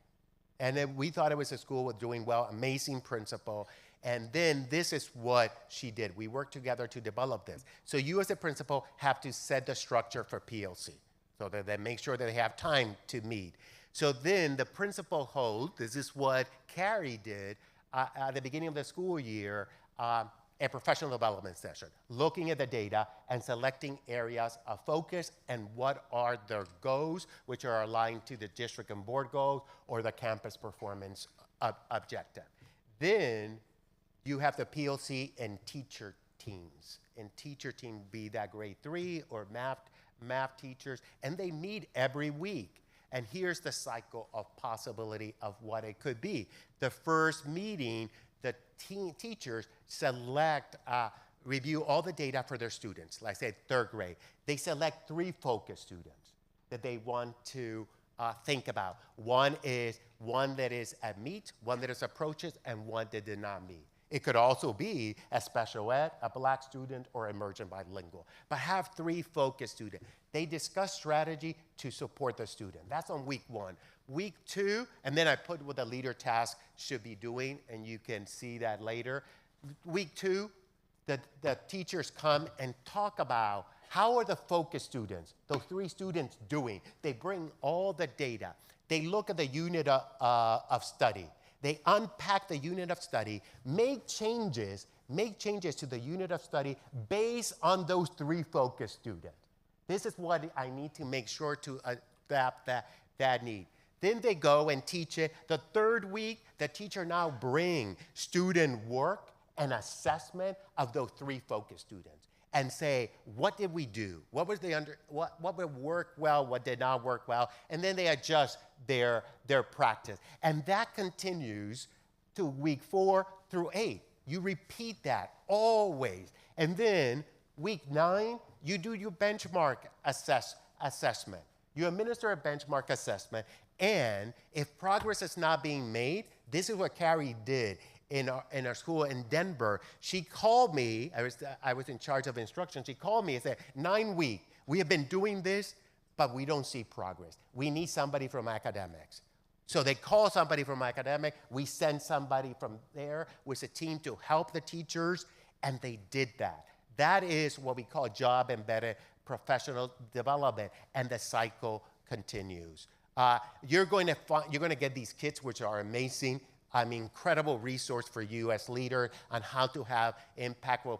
And then we thought it was a school with doing well, amazing principal. And then this is what she did. We worked together to develop this. So you as a principal have to set the structure for PLC so that they make sure that they have time to meet. So then the principal holds, this is what Carrie did at the beginning of the school year, a professional development session, looking at the data and selecting areas of focus and what are their goals, which are aligned to the district and board goals or the campus performance objective. Then you have the PLC and teacher teams. And teacher team be that grade 3 or math teachers, and they meet every week. And here's the cycle of possibility of what it could be. The first meeting, the teachers select, review all the data for their students. Like I said, third grade. They select 3 focus students that they want to think about. One that is at meet, one that is approaches, and one that did not meet. It could also be a special ed, a black student, or emergent bilingual. But have 3 focus students. They discuss strategy to support the student. That's on week 1. Week 2, and then I put what the leader task should be doing, and you can see that later. Week 2, the teachers come and talk about how are the focus students, those 3 students, doing. They bring all the data. They look at the unit of study. They unpack the unit of study, make changes to the unit of study based on those 3 focus students. This is what I need to make sure to adapt that need. Then they go and teach it. The third week, the teacher now bring student work and assessment of those 3 focus students and say, what did we do? What would work well, what did not work well? And then they adjust their practice. And that continues to week 4 through 8. You repeat that always. And then week 9, you do your benchmark assessment. You administer a benchmark assessment, and if progress is not being made, this is what Carrie did in our school in Denver. She called me, I was in charge of instruction, she called me and said, 9 weeks, we have been doing this, but we don't see progress. We need somebody from academics. So they call somebody from academic, we send somebody from there with a team to help the teachers, and they did that. That is what we call job-embedded professional development, and the cycle continues. You're going to get these kits, which are amazing. Incredible resource for you as leader on how to have impactful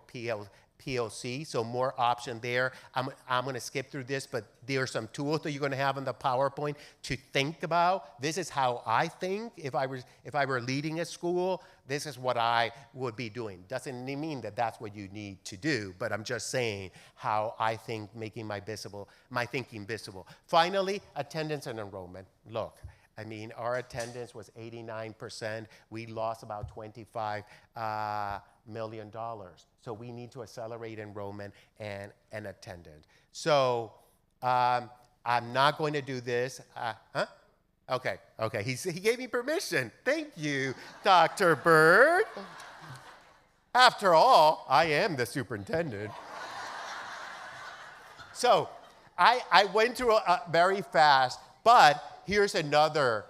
PLC, so more option there. I'm going to skip through this, but there are some tools that you're going to have in the PowerPoint to think about. This is how I think. If I were leading a school, this is what I would be doing. Doesn't mean that that's what you need to do, but I'm just saying how I think, making my thinking visible. Finally, attendance and enrollment. Look, our attendance was 89%. We lost about $25 million. So we need to accelerate enrollment and attendance. So I'm not going to do this. Okay. He gave me permission. Thank you, Dr. Bird. After all, I am the superintendent. So I went through very fast, but here's another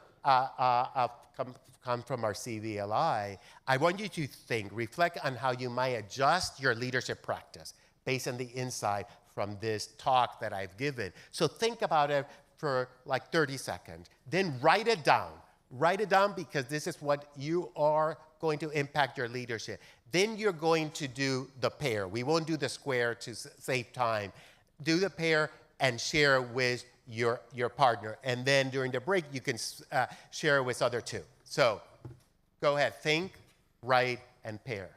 come from our CVLI. I want you to reflect on how you might adjust your leadership practice based on the insight from this talk that I've given. So think about it for like 30 seconds. Then write it down. Write it down because this is what you are going to impact your leadership. Then you're going to do the pair. We won't do the square to save time. Do the pair and share with your partner. And then during the break, you can share with other two. So go ahead, think, write, and pair.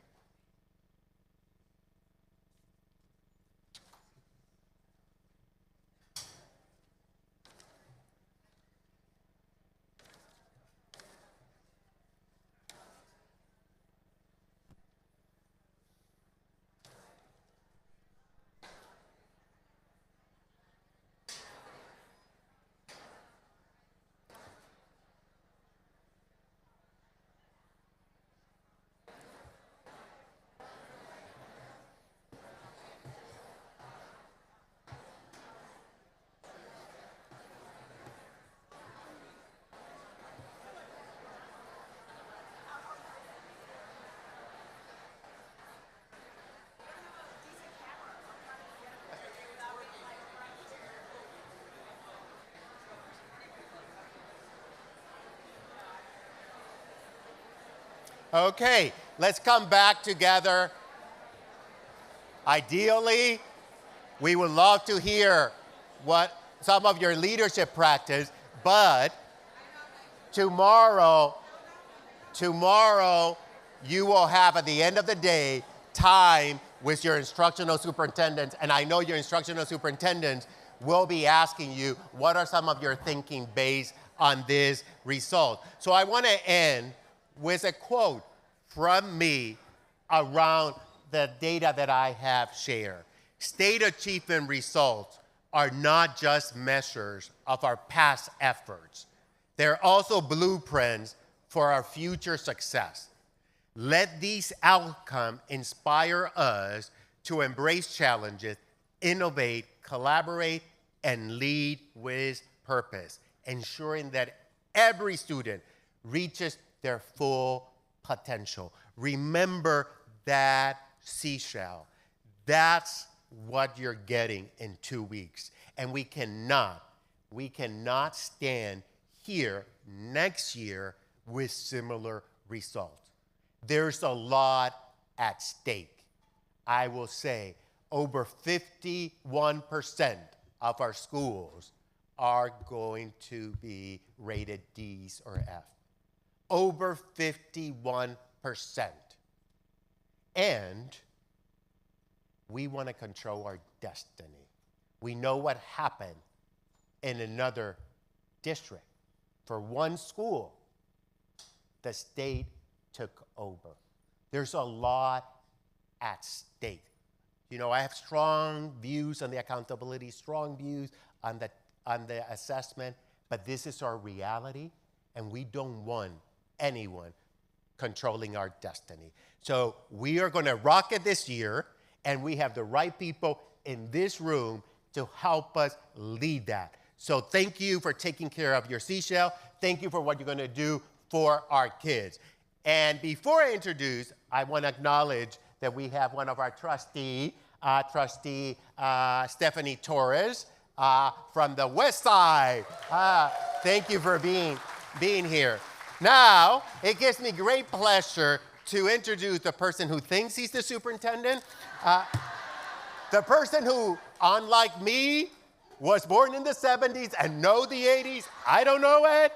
Okay, let's come back together. Ideally, we would love to hear what some of your leadership practice, but tomorrow you will have at the end of the day time with your instructional superintendents, and I know your instructional superintendents will be asking you what are some of your thinking based on this result. So I want to end with a quote from me around the data that I have shared. State achievement results are not just measures of our past efforts. They're also blueprints for our future success. Let these outcomes inspire us to embrace challenges, innovate, collaborate, and lead with purpose, ensuring that every student reaches their full potential. Remember that seashell. That's what you're getting in 2 weeks. And we cannot stand here next year with similar results. There's a lot at stake. I will say over 51% of our schools are going to be rated D's or F. Over 51%. And we want to control our destiny. We know what happened in another district. For one school, the state took over. There's a lot at stake. You know, I have strong views on the accountability, strong views on the assessment, but this is our reality, and we don't want anyone controlling our destiny. So we are going to rock it this year, and we have the right people in this room to help us lead that. So thank you for taking care of your seashell. Thank you for what you're going to do for our kids. And before I introduce, I want to acknowledge that we have one of our trustee Stephanie Torres from the West Side. Thank you for being here. Now, it gives me great pleasure to introduce the person who thinks he's the superintendent, the person who, unlike me, was born in the 70s and know the 80s. I don't know it.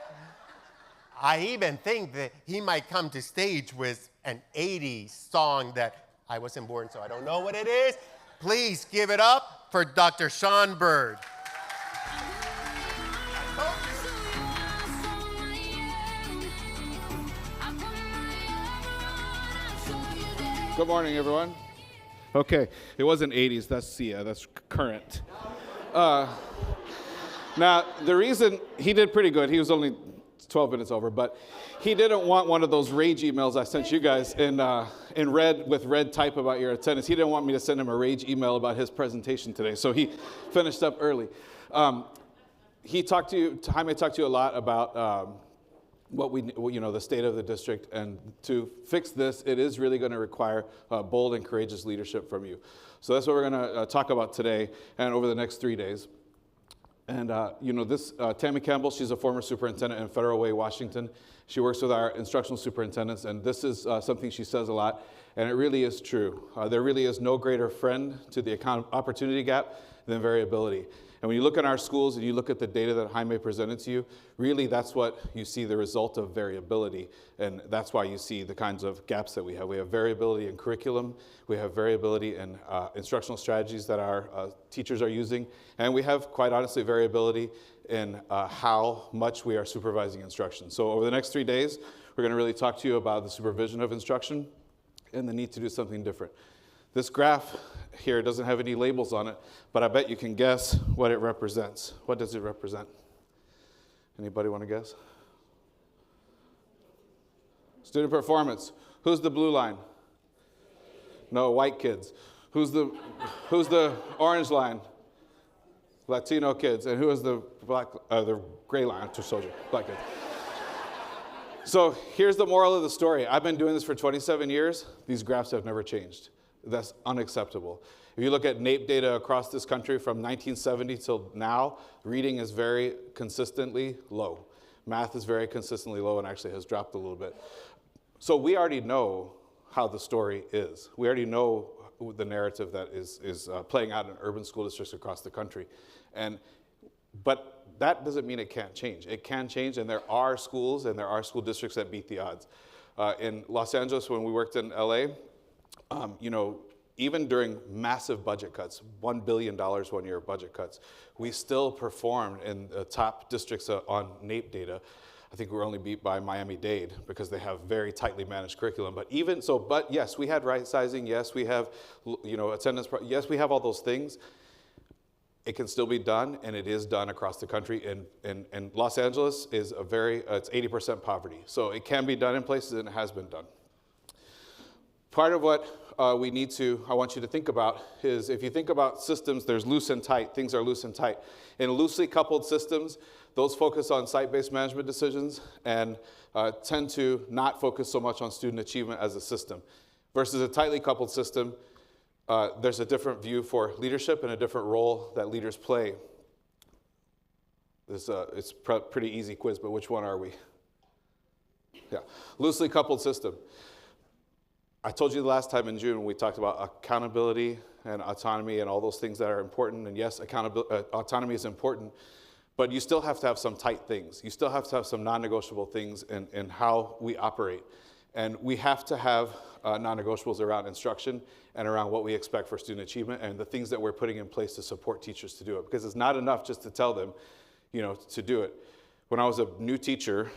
I even think that he might come to stage with an 80s song that I wasn't born, so I don't know what it is. Please give it up for Dr. Sean Bird. Good morning, everyone. Okay, it wasn't 80s, that's Sia, that's current. Now, the reason he did pretty good, he was only 12 minutes over, but he didn't want one of those rage emails I sent you guys in red with red type about your attendance. He didn't want me to send him a rage email about his presentation today, so he finished up early. Jaime talked to you a lot about the state of the district, and to fix this, it is really going to require bold and courageous leadership from you. So that's what we're going to talk about today and over the next 3 days. And this Tammy Campbell, she's a former superintendent in Federal Way, Washington. She works with our instructional superintendents, and this is something she says a lot, and it really is true. There really is no greater friend to the opportunity gap than variability. And when you look at our schools and you look at the data that Jaime presented to you, really that's what you see, the result of variability. And that's why you see the kinds of gaps that we have. We have variability in curriculum. We have variability in instructional strategies that our teachers are using. And we have, quite honestly, variability in how much we are supervising instruction. So over the next 3 days, we're going to really talk to you about the supervision of instruction and the need to do something different. This graph here doesn't have any labels on it, but I bet you can guess what it represents. What does it represent? Anybody want to guess? Student performance. Who's the blue line? No, white kids. Who's the orange line? Latino kids. And who is the the gray line? Black kids. So here's the moral of the story. I've been doing this for 27 years. These graphs have never changed. That's unacceptable. If you look at NAEP data across this country from 1970 till now, reading is very consistently low. Math is very consistently low and actually has dropped a little bit. So we already know how the story is. We already know the narrative that is playing out in urban school districts across the country. But that doesn't mean it can't change. It can change, and there are schools and there are school districts that beat the odds. In Los Angeles, when we worked in LA, even during massive budget cuts, $1 billion 1 year budget cuts, we still performed in the top districts on NAEP data. I think we were only beat by Miami-Dade because they have very tightly managed curriculum. But even so, but yes, we had right sizing. Yes, we have, attendance. Yes, we have all those things. It can still be done, and it is done across the country. And Los Angeles is it's 80% poverty. So it can be done in places, and it has been done. Part of what I want you to think about is if you think about systems, there's loose and tight. Things are loose and tight. In loosely coupled systems, those focus on site-based management decisions and tend to not focus so much on student achievement as a system. Versus a tightly coupled system, there's a different view for leadership and a different role that leaders play. It's a pretty easy quiz, but which one are we? Yeah, loosely coupled system. I told you the last time in June when we talked about accountability and autonomy and all those things that are important. And yes, autonomy is important, but you still have to have some tight things. You still have to have some non-negotiable things in how we operate. And we have to have non-negotiables around instruction and around what we expect for student achievement and the things that we're putting in place to support teachers to do it. Because it's not enough just to tell them, to do it. When I was a new teacher,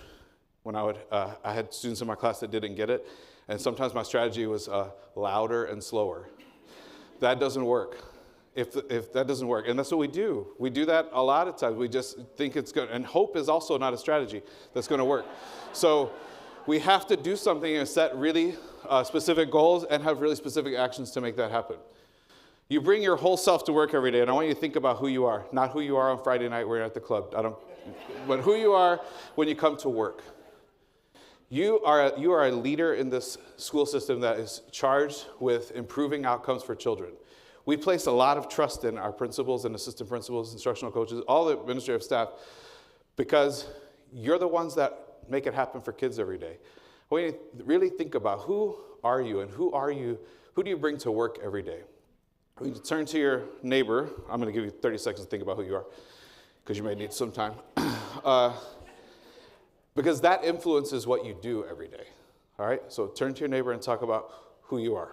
I had students in my class that didn't get it, and sometimes my strategy was louder and slower. That doesn't work. If that doesn't work, and that's what we do. We do that a lot of times. We just think it's good, and hope is also not a strategy that's going to work. So we have to do something and set really specific goals and have really specific actions to make that happen. You bring your whole self to work every day, and I want you to think about who you are, not who you are on Friday night when you're at the club. But who you are when you come to work. You are a leader in this school system that is charged with improving outcomes for children. We place a lot of trust in our principals and assistant principals, instructional coaches, all the administrative staff, because you're the ones that make it happen for kids every day. When you really think about who are you and who do you bring to work every day? When you turn to your neighbor, I'm going to give you 30 seconds to think about who you are, because you may need some time. Because that influences what you do every day. All right? So turn to your neighbor and talk about who you are.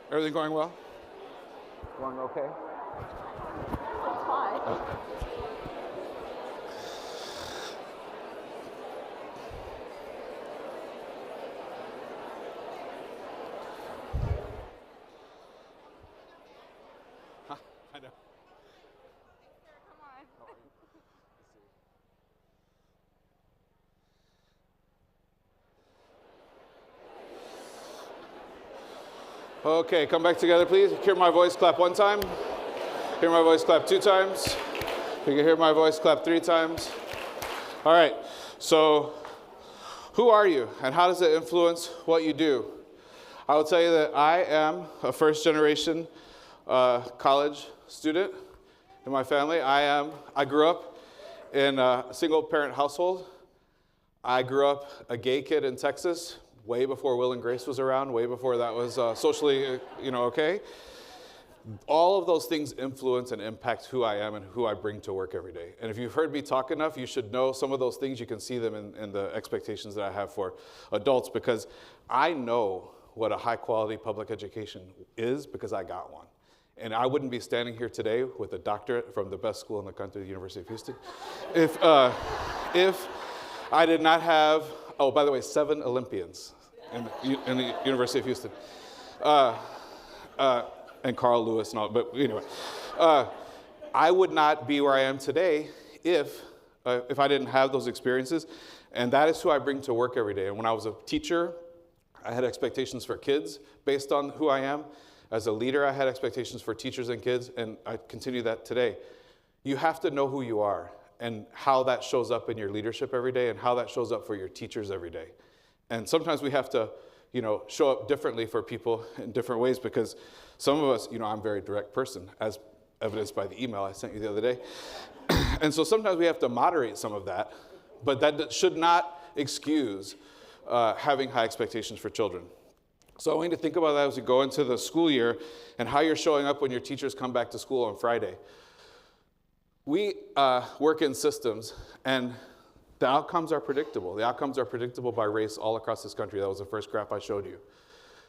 Everything going well? Going okay? I know. Come on. Okay, come back together, please. Hear my voice, clap 1 time. Hear my voice, clap 2 times. If you can hear my voice, clap 3 times. All right, so who are you and how does it influence what you do? I will tell you that I am a first-generation college student in my family. I grew up in a single-parent household. I grew up a gay kid in Texas, way before Will and Grace was around, way before that was socially, okay. All of those things influence and impact who I am and who I bring to work every day. And if you've heard me talk enough, you should know some of those things. You can see them in the expectations that I have for adults, because I know what a high-quality public education is because I got one. And I wouldn't be standing here today with a doctorate from the best school in the country, the University of Houston, if I did not have, oh, by the way, 7 Olympians in the University of Houston. And Carl Lewis and all, but anyway. I would not be where I am today if I didn't have those experiences. And that is who I bring to work every day. And when I was a teacher, I had expectations for kids based on who I am. As a leader, I had expectations for teachers and kids, and I continue that today. You have to know who you are and how that shows up in your leadership every day and how that shows up for your teachers every day. And sometimes we have to, show up differently for people in different ways, because some of us, I'm a very direct person, as evidenced by the email I sent you the other day. And so sometimes we have to moderate some of that, but that should not excuse having high expectations for children. So I want you to think about that as we go into the school year and how you're showing up when your teachers come back to school on Friday. We work in systems, and the outcomes are predictable. The outcomes are predictable by race all across this country. That was the first graph I showed you.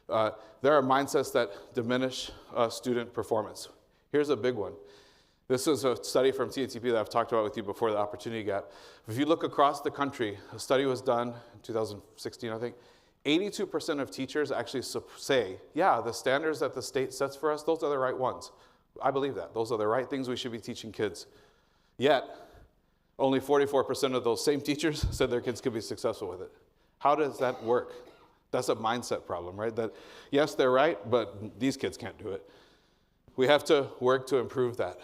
There are mindsets that diminish student performance. Here's a big one. This is a study from TNTP that I've talked about with you before, the opportunity gap. If you look across the country, a study was done in 2016, I think. 82% of teachers actually say, yeah, the standards that the state sets for us, those are the right ones. I believe that. Those are the right things we should be teaching kids. Yet, only 44% of those same teachers said their kids could be successful with it. How does that work? That's a mindset problem, right? That, yes, they're right, but these kids can't do it. We have to work to improve that.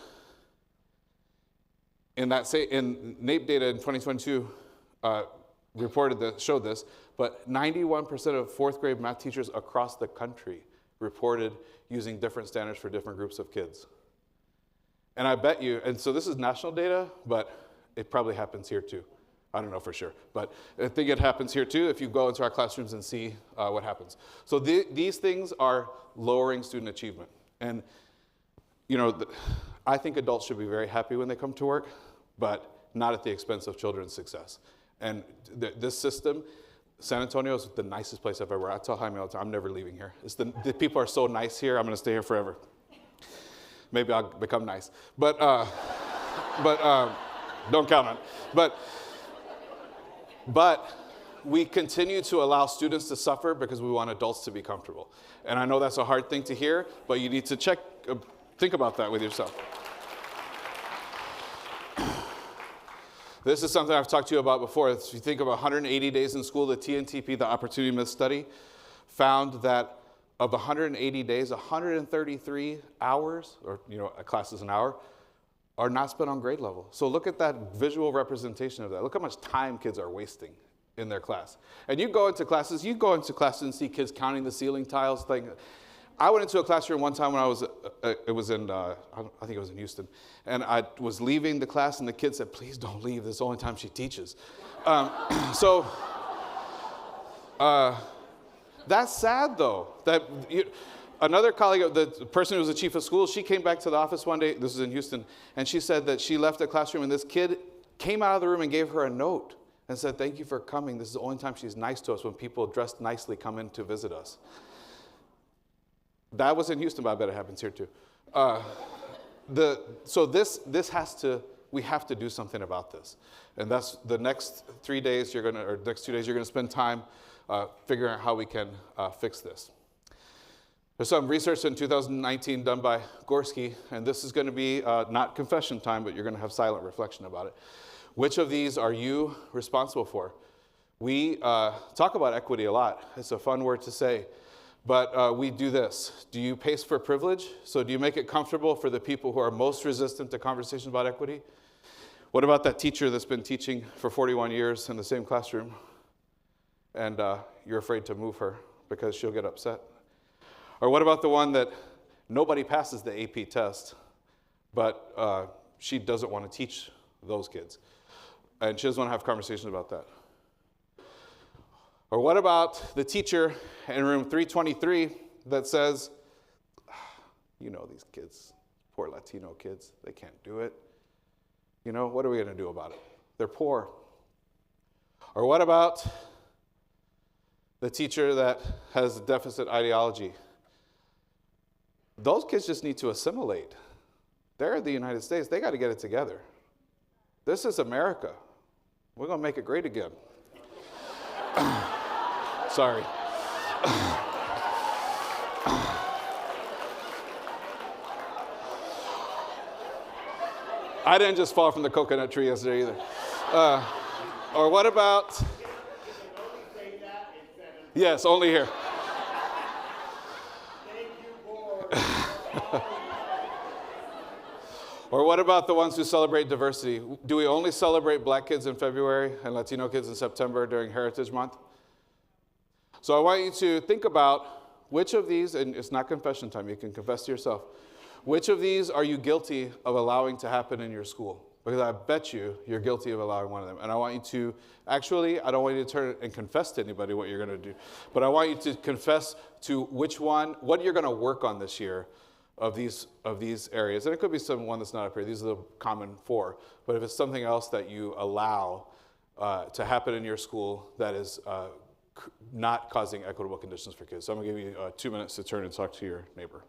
In NAEP data in 2022 showed this, but 91% of fourth grade math teachers across the country reported using different standards for different groups of kids. And I bet you, and so this is national data, but it probably happens here too. I don't know for sure, but I think it happens here too if you go into our classrooms and see what happens. So these things are lowering student achievement. And I think adults should be very happy when they come to work, but not at the expense of children's success. And this system, San Antonio is the nicest place I've ever. I tell Jaime all the time, I'm never leaving here. The people are so nice here, I'm gonna stay here forever. Maybe I'll become nice, but don't count on it. But we continue to allow students to suffer because we want adults to be comfortable. And I know that's a hard thing to hear, but you need to think about that with yourself. This is something I've talked to you about before. If you think of 180 days in school, the TNTP, the Opportunity Myth Study, found that of 180 days, 133 hours, or a class is an hour, are not spent on grade level. So look at that visual representation of that. Look how much time kids are wasting in their class. And you go into classes and see kids counting the ceiling tiles. I went into a classroom one time when I think it was in Houston, and I was leaving the class, and the kid said, "Please don't leave. This is the only time she teaches." That's sad, though. Another colleague, the person who was the chief of school, she came back to the office one day, this is in Houston, and she said that she left the classroom, and this kid came out of the room and gave her a note and said, "Thank you for coming. This is the only time she's nice to us, when people dressed nicely come in to visit us." That was in Houston, but I bet it happens here too. We have to do something about this. And that's the next 3 days next 2 days, you're gonna spend time figuring out how we can fix this. There's some research in 2019 done by Gorski, and this is gonna be not confession time, but you're gonna have silent reflection about it. Which of these are you responsible for? We talk about equity a lot. It's a fun word to say. But we do this. Do you pace for privilege? So do you make it comfortable for the people who are most resistant to conversations about equity? What about that teacher that's been teaching for 41 years in the same classroom, and you're afraid to move her because she'll get upset? Or what about the one that nobody passes the AP test, but she doesn't want to teach those kids, and she doesn't want to have conversations about that? Or what about the teacher in room 323 that says, you know these kids, poor Latino kids, they can't do it. You know, what are we going to do about it? They're poor. Or what about the teacher that has deficit ideology? Those kids just need to assimilate. They're in the United States. They got to get it together. This is America. We're going to make it great again. Sorry. I didn't just fall from the coconut tree yesterday either. Or what about... Yes, only here. Or what about the ones who celebrate diversity? Do we only celebrate black kids in February and Latino kids in September during Heritage Month? So I want you to think about which of these, and it's not confession time, you can confess to yourself, which of these are you guilty of allowing to happen in your school? Because I bet you're guilty of allowing one of them. And I want you to, actually, I don't want you to turn and confess to anybody what you're going to do, but I want you to confess to which one, what you're going to work on this year of these areas. And it could be one that's not up here. These are the common four. But if it's something else that you allow to happen in your school that is not causing equitable conditions for kids. So I'm going to give you 2 minutes to turn and talk to your neighbor.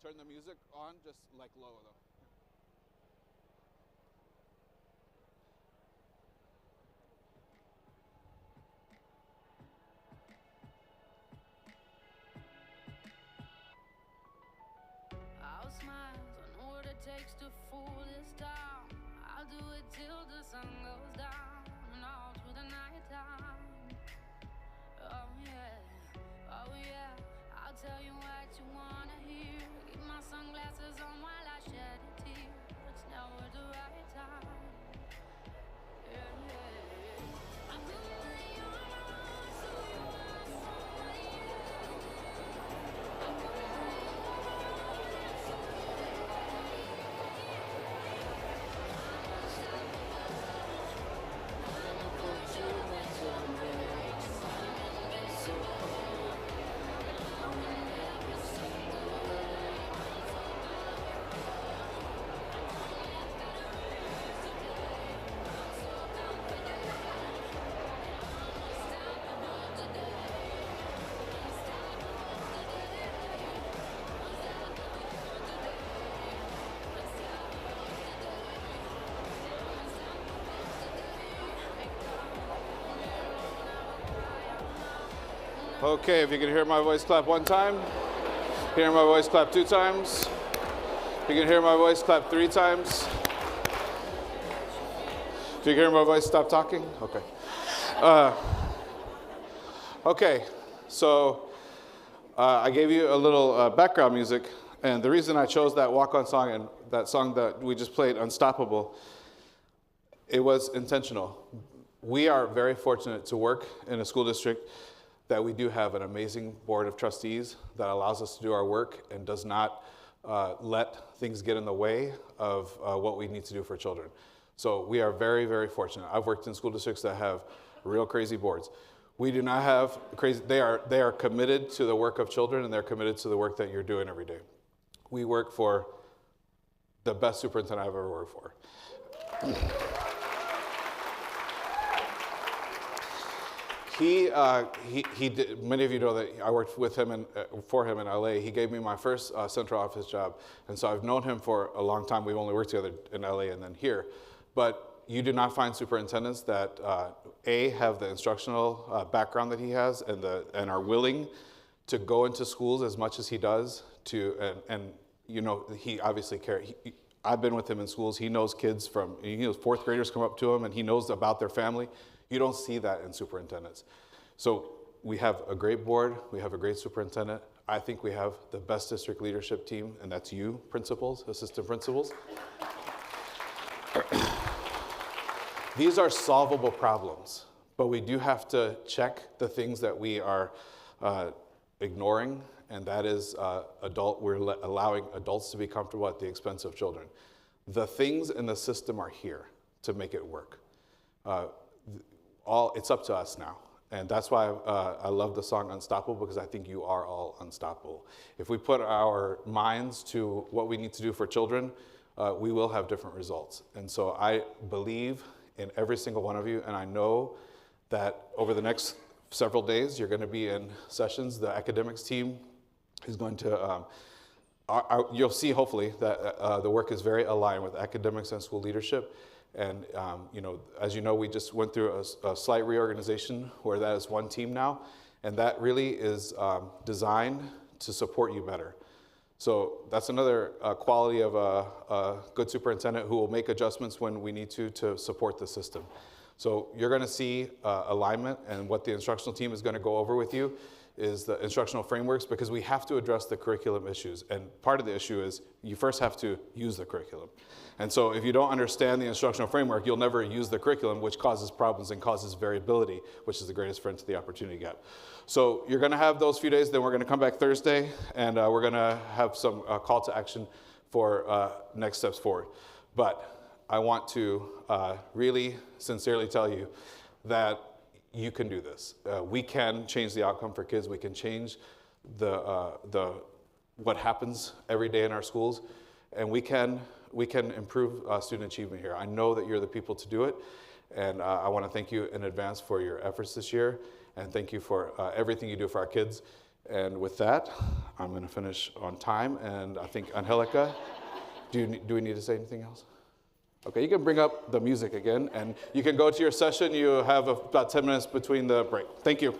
Turn the music on, just like low though. I'll smile, I know what it takes to fool this town. I'll do it till the sun goes down and all through the night time. Oh yeah, I'll tell you what you wanna hear. Keep my sunglasses on while I shed a tear. It's never the right time. Yeah. I'm gonna lay you on my own, so you want somebody else. I'm gonna lay you on my own, so I'ma put you in some mix. So Okay, if you can hear my voice, clap 1 time. Hear my voice, clap 2 times. If you can hear my voice, clap 3 times. If you can hear my voice, stop talking. Okay. Okay, so I gave you a little background music, and the reason I chose that walk-on song and that song that we just played, Unstoppable, it was intentional. We are very fortunate to work in a school district that we do have an amazing board of trustees that allows us to do our work and does not let things get in the way of what we need to do for children. So we are very, very fortunate. I've worked in school districts that have real crazy boards. We do not have crazy, they are committed to the work of children, and they're committed to the work that you're doing every day. We work for the best superintendent I've ever worked for. He did, many of you know that I worked with him and for him in LA. He gave me my first central office job, and so I've known him for a long time. We've only worked together in LA and then here. But you do not find superintendents that have the instructional background that he has and are willing to go into schools as much as he does and you know, he obviously cares. I've been with him in schools. He knows kids he knows fourth graders come up to him and he knows about their family. You don't see that in superintendents. So we have a great board, we have a great superintendent. I think we have the best district leadership team, and that's you, principals, assistant principals. These are solvable problems, but we do have to check the things that we are ignoring, and that is we're allowing adults to be comfortable at the expense of children. The things in the system are here to make it work. It's up to us now. And that's why I love the song Unstoppable, because I think you are all unstoppable. If we put our minds to what we need to do for children, we will have different results. And so I believe in every single one of you, and I know that over the next several days, you're going to be in sessions. The academics team is going to, you'll see hopefully that the work is very aligned with academics and school leadership. And you know, as you know, we just went through a slight reorganization where that is one team now, and that really is designed to support you better. So that's another quality of a good superintendent who will make adjustments when we need to support the system. So you're going to see alignment, and what the instructional team is going to go over with you is the instructional frameworks, because we have to address the curriculum issues. And part of the issue is you first have to use the curriculum. And so if you don't understand the instructional framework, you'll never use the curriculum, which causes problems and causes variability, which is the greatest friend to the opportunity gap. So you're going to have those few days, then we're going to come back Thursday, and we're going to have some call to action for next steps forward. But I want to really sincerely tell you that you can do this. We can change the outcome for kids. We can change what happens every day in our schools, and we can improve student achievement here. I know that you're the people to do it, and I want to thank you in advance for your efforts this year, and thank you for everything you do for our kids. And with that, I'm going to finish on time, and I think Angelica, do we need to say anything else? Okay, you can bring up the music again, and you can go to your session. You have about 10 minutes between the break. Thank you.